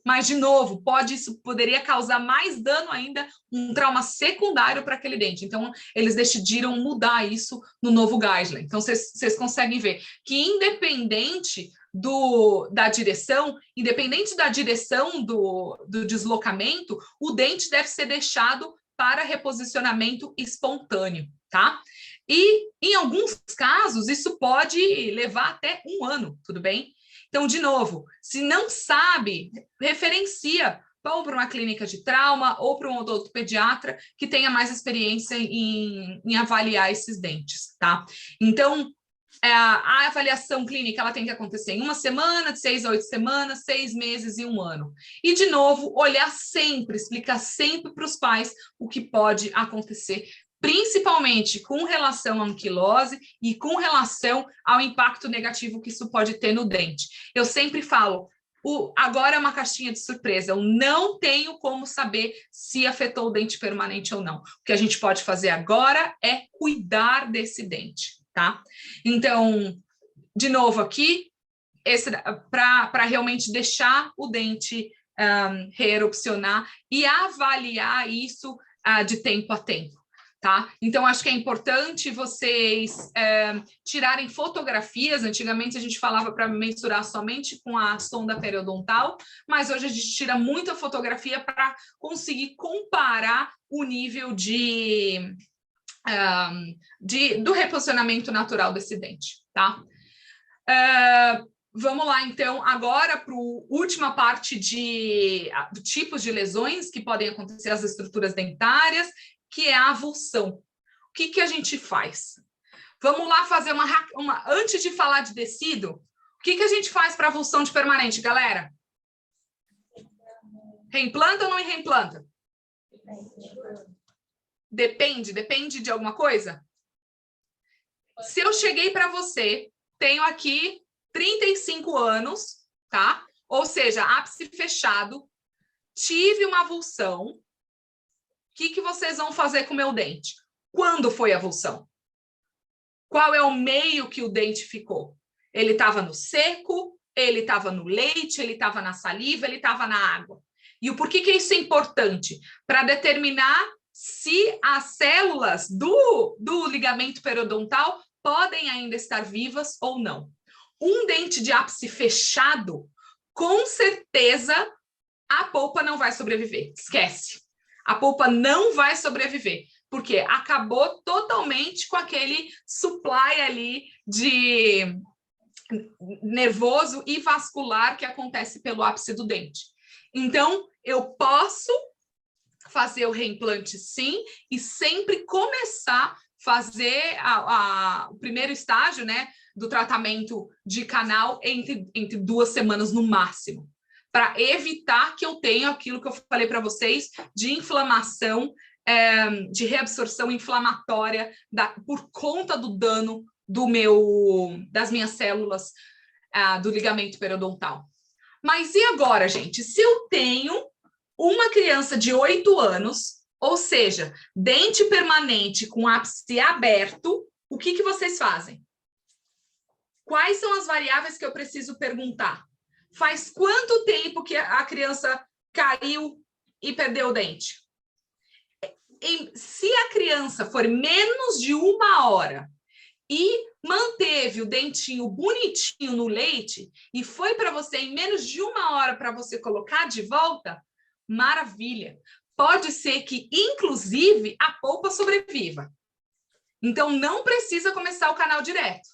Mas, de novo, isso poderia causar mais dano ainda, um trauma secundário para aquele dente. Então, eles decidiram mudar isso no novo guideline. Então, vocês conseguem ver que, independente da direção do deslocamento, o dente deve ser deixado para reposicionamento espontâneo, tá? E, em alguns casos, isso pode levar até 1 ano, tudo bem? Então, de novo, se não sabe, referencia ou para uma clínica de trauma ou para um odontopediatra que tenha mais experiência em avaliar esses dentes, tá? Então, a avaliação clínica ela tem que acontecer em 1 semana, de 6 a 8 semanas, 6 meses e 1 ano. E, de novo, olhar sempre, explicar sempre para os pais o que pode acontecer, principalmente com relação à anquilose e com relação ao impacto negativo que isso pode ter no dente. Eu sempre falo, agora é uma caixinha de surpresa, eu não tenho como saber se afetou o dente permanente ou não. O que a gente pode fazer agora é cuidar desse dente, tá? Então, de novo aqui, para realmente deixar o dente reerupcionar e avaliar isso de tempo a tempo. Tá? Então, acho que é importante vocês tirarem fotografias. Antigamente, a gente falava para mensurar somente com a sonda periodontal, mas hoje a gente tira muita fotografia para conseguir comparar o nível do reposicionamento natural desse dente. Tá? Vamos lá, então, agora para a última parte de tipos de lesões que podem acontecer às estruturas dentárias, que é a avulsão. O que a gente faz? Vamos lá fazer antes de falar de tecido, o que a gente faz para avulsão de permanente, galera? Reimplanta ou não reimplanta? Depende de alguma coisa? Se eu cheguei para você, tenho aqui 35 anos, tá? Ou seja, ápice fechado, tive uma avulsão, que vocês vão fazer com o meu dente? Quando foi a avulsão? Qual é o meio que o dente ficou? Ele estava no seco, ele estava no leite, ele estava na saliva, ele estava na água. E o porquê que isso é importante? Para determinar se as células do ligamento periodontal podem ainda estar vivas ou não. Um dente de ápice fechado, com certeza, a polpa não vai sobreviver. Esquece. A polpa não vai sobreviver, porque acabou totalmente com aquele supply ali de nervoso e vascular que acontece pelo ápice do dente. Então, eu posso fazer o reimplante sim, e sempre começar a fazer o primeiro estágio, né, do tratamento de canal entre 2 semanas no máximo, para evitar que eu tenha aquilo que eu falei para vocês de inflamação, de reabsorção inflamatória por conta do dano das minhas células do ligamento periodontal. Mas e agora, gente? Se eu tenho uma criança de 8 anos, ou seja, dente permanente com ápice aberto, o que vocês fazem? Quais são as variáveis que eu preciso perguntar? Faz quanto tempo que a criança caiu e perdeu o dente? Se a criança for menos de 1 hora e manteve o dentinho bonitinho no leite e foi para você em menos de 1 hora para você colocar de volta, maravilha. Pode ser que, inclusive, a polpa sobreviva. Então, não precisa começar o canal direto.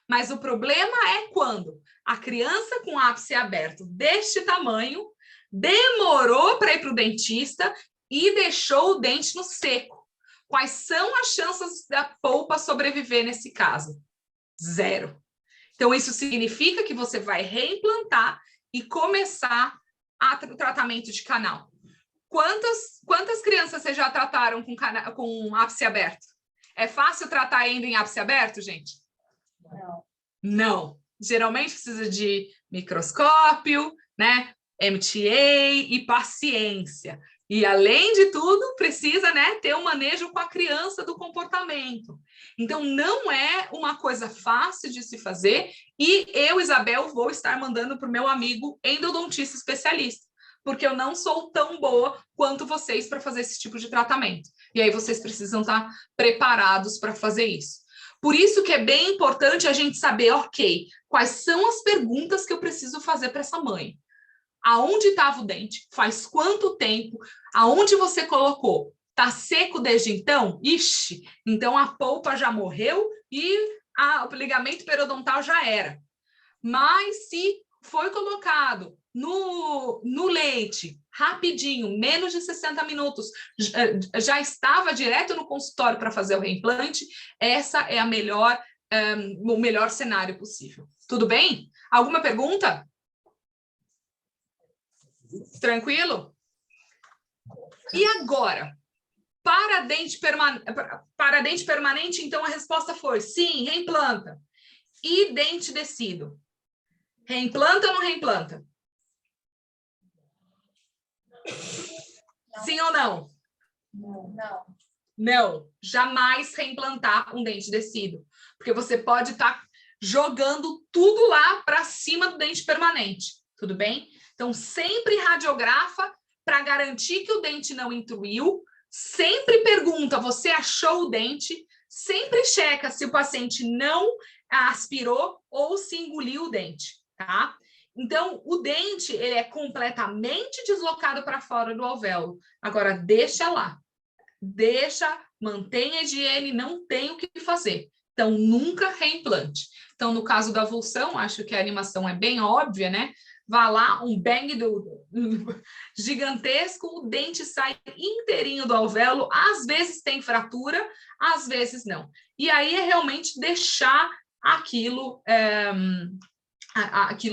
Mas o problema é quando a criança com ápice aberto deste tamanho demorou para ir para o dentista e deixou o dente no seco. Quais são as chances da polpa sobreviver nesse caso? 0. Então, isso significa que você vai reimplantar e começar o tratamento de canal. Quantas crianças vocês já trataram com ápice aberto? É fácil tratar ainda em ápice aberto, gente? Não. Não. Geralmente precisa de microscópio, né? MTA e paciência. E, além de tudo, precisa, né, ter um manejo com a criança do comportamento. Então, não é uma coisa fácil de se fazer. E eu, Isabel, vou estar mandando para o meu amigo endodontista especialista, porque eu não sou tão boa quanto vocês para fazer esse tipo de tratamento. E aí vocês precisam estar preparados para fazer isso. Por isso que é bem importante a gente saber, ok, quais são as perguntas que eu preciso fazer para essa mãe. Aonde estava o dente? Faz quanto tempo? Aonde você colocou? Tá seco desde então? Ixi, então a polpa já morreu e o ligamento periodontal já era. Mas se foi colocado no leite, rapidinho, menos de 60 minutos, já estava direto no consultório para fazer o reimplante, essa é o melhor cenário possível. Tudo bem? Alguma pergunta? Tranquilo? E agora? Para dente permanente, então a resposta foi sim, reimplanta. E dente descido? Reimplanta ou não reimplanta? Sim ou não? Não. Não, jamais reimplantar um dente descido, porque você pode estar jogando tudo lá para cima do dente permanente, tudo bem? Então, sempre radiografa para garantir que o dente não intruiu, sempre pergunta, você achou o dente? Sempre checa se o paciente não aspirou ou se engoliu o dente, tá? Então, o dente, ele é completamente deslocado para fora do alvéolo. Agora, deixa lá. Mantenha a higiene, não tem o que fazer. Então, nunca reimplante. Então, no caso da avulsão, acho que a animação é bem óbvia, né? Vá lá, um bang gigantesco, o dente sai inteirinho do alvéolo, às vezes tem fratura, às vezes não. E aí é realmente deixar aquilo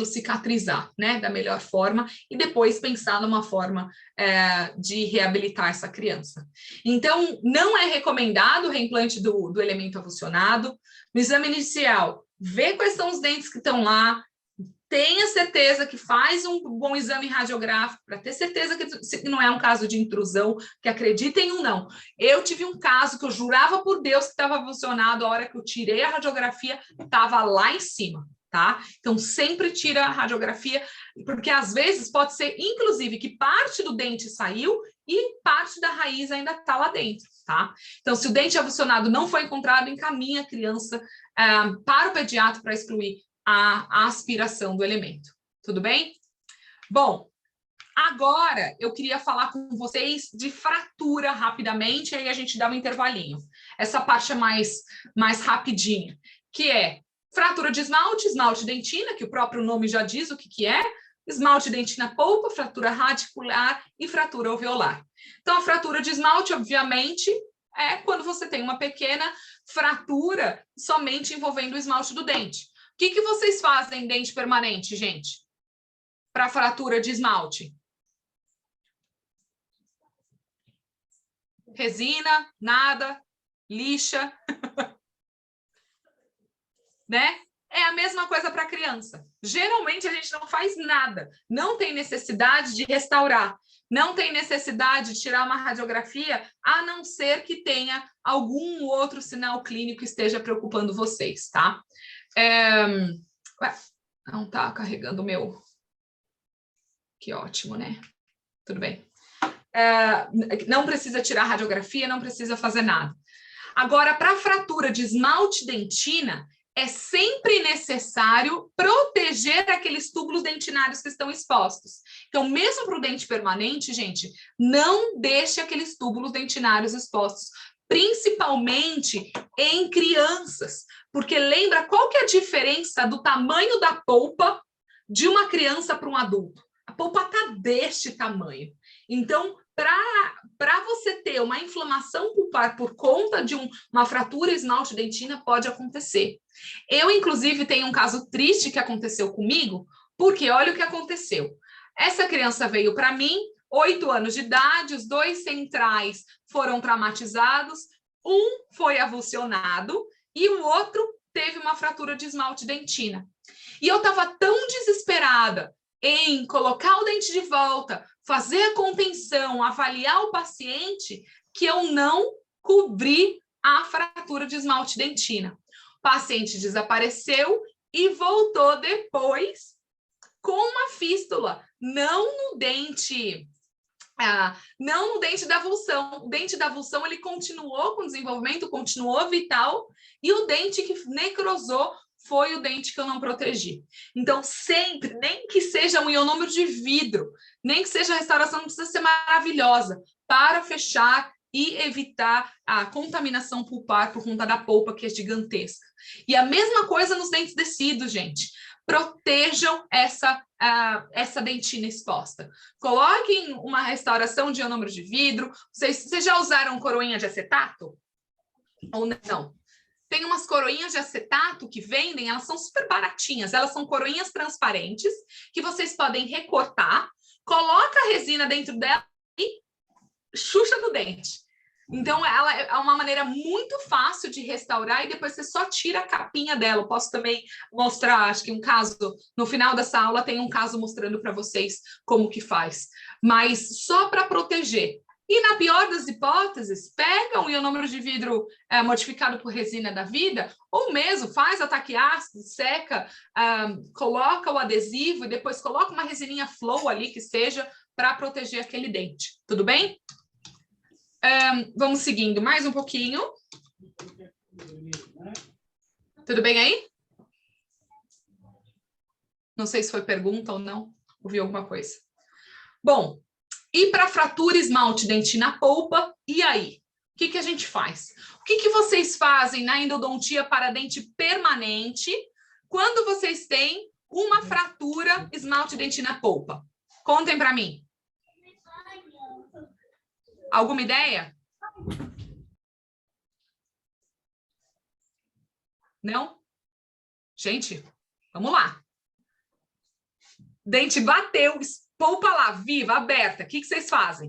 cicatrizar, né, da melhor forma, e depois pensar numa forma de reabilitar essa criança. Então, não é recomendado o reimplante do elemento avulsionado. No exame inicial, vê quais são os dentes que estão lá, tenha certeza que faz um bom exame radiográfico, para ter certeza que não é um caso de intrusão, que acreditem ou não. Eu tive um caso que eu jurava por Deus que estava funcionando, a hora que eu tirei a radiografia, estava lá em cima, tá? Então, sempre tira a radiografia, porque às vezes pode ser, inclusive, que parte do dente saiu e parte da raiz ainda está lá dentro, tá? Então, se o dente avulsionado não foi encontrado, encaminha a criança para o pediatra para excluir a aspiração do elemento. Tudo bem? Bom, agora eu queria falar com vocês de fratura rapidamente, aí a gente dá um intervalinho. Essa parte é mais rapidinha, que é fratura de esmalte, esmalte dentina, que o próprio nome já diz o que é, esmalte dentina polpa, fratura radicular e fratura alveolar. Então, a fratura de esmalte, obviamente, é quando você tem uma pequena fratura somente envolvendo o esmalte do dente. O que vocês fazem em dente permanente, gente? Para fratura de esmalte? Resina, nada, lixa, né? É a mesma coisa para criança. Geralmente a gente não faz nada, não tem necessidade de restaurar, não tem necessidade de tirar uma radiografia, a não ser que tenha algum outro sinal clínico que esteja preocupando vocês, tá? Ué, não está carregando o meu. Que ótimo, né? Tudo bem. Não precisa tirar radiografia, não precisa fazer nada. Agora, para fratura de esmalte dentina, é sempre necessário proteger aqueles túbulos dentinários que estão expostos. Então, mesmo para o dente permanente, gente, não deixe aqueles túbulos dentinários expostos, principalmente em crianças, porque lembra qual que é a diferença do tamanho da polpa de uma criança para um adulto? A polpa está deste tamanho. Então, para você ter uma inflamação pulpar por conta de uma fratura esmalte dentina, pode acontecer. Eu, inclusive, tenho um caso triste que aconteceu comigo, porque olha o que aconteceu. Essa criança veio para mim, 8 anos de idade, os 2 centrais foram traumatizados, um foi avulsionado e o outro teve uma fratura de esmalte dentina. E eu estava tão desesperada em colocar o dente de volta, fazer a contenção, avaliar o paciente, que eu não cobri a fratura de esmalte dentina. O paciente desapareceu e voltou depois com uma fístula, não no dente da avulsão. O dente da avulsão ele continuou com desenvolvimento, continuou vital, e o dente que necrosou foi o dente que eu não protegi. Então, sempre, nem que seja um ionômero de vidro, nem que seja a restauração, não precisa ser maravilhosa, para fechar e evitar a contaminação pulpar por conta da polpa, que é gigantesca. E a mesma coisa nos dentes descidos, gente. Protejam essa dentina exposta. Coloquem uma restauração de ionômero de vidro. Vocês já usaram coroinha de acetato? Ou não? Tem umas coroinhas de acetato que vendem, elas são super baratinhas. Elas são coroinhas transparentes que vocês podem recortar, coloca a resina dentro dela e xuxa no dente. Então, ela é uma maneira muito fácil de restaurar e depois você só tira a capinha dela. Eu posso também mostrar, acho que um caso, no final dessa aula tem um caso mostrando para vocês como que faz. Mas só para proteger. E na pior das hipóteses, pega um ionômero de vidro modificado por resina da vida, ou mesmo faz ataque ácido, seca, coloca o adesivo e depois coloca uma resininha flow ali que seja para proteger aquele dente. Tudo bem? Vamos seguindo mais um pouquinho. Tudo bem aí? Não sei se foi pergunta ou não. Ouvi alguma coisa. Bom, e para fratura esmalte dentina polpa, e aí? O que a gente faz? O que vocês fazem na endodontia para dente permanente quando vocês têm uma fratura esmalte dentina polpa? Contem para mim. Alguma ideia? Não? Gente, vamos lá. Dente bateu, polpa lá, viva, aberta. O que vocês fazem?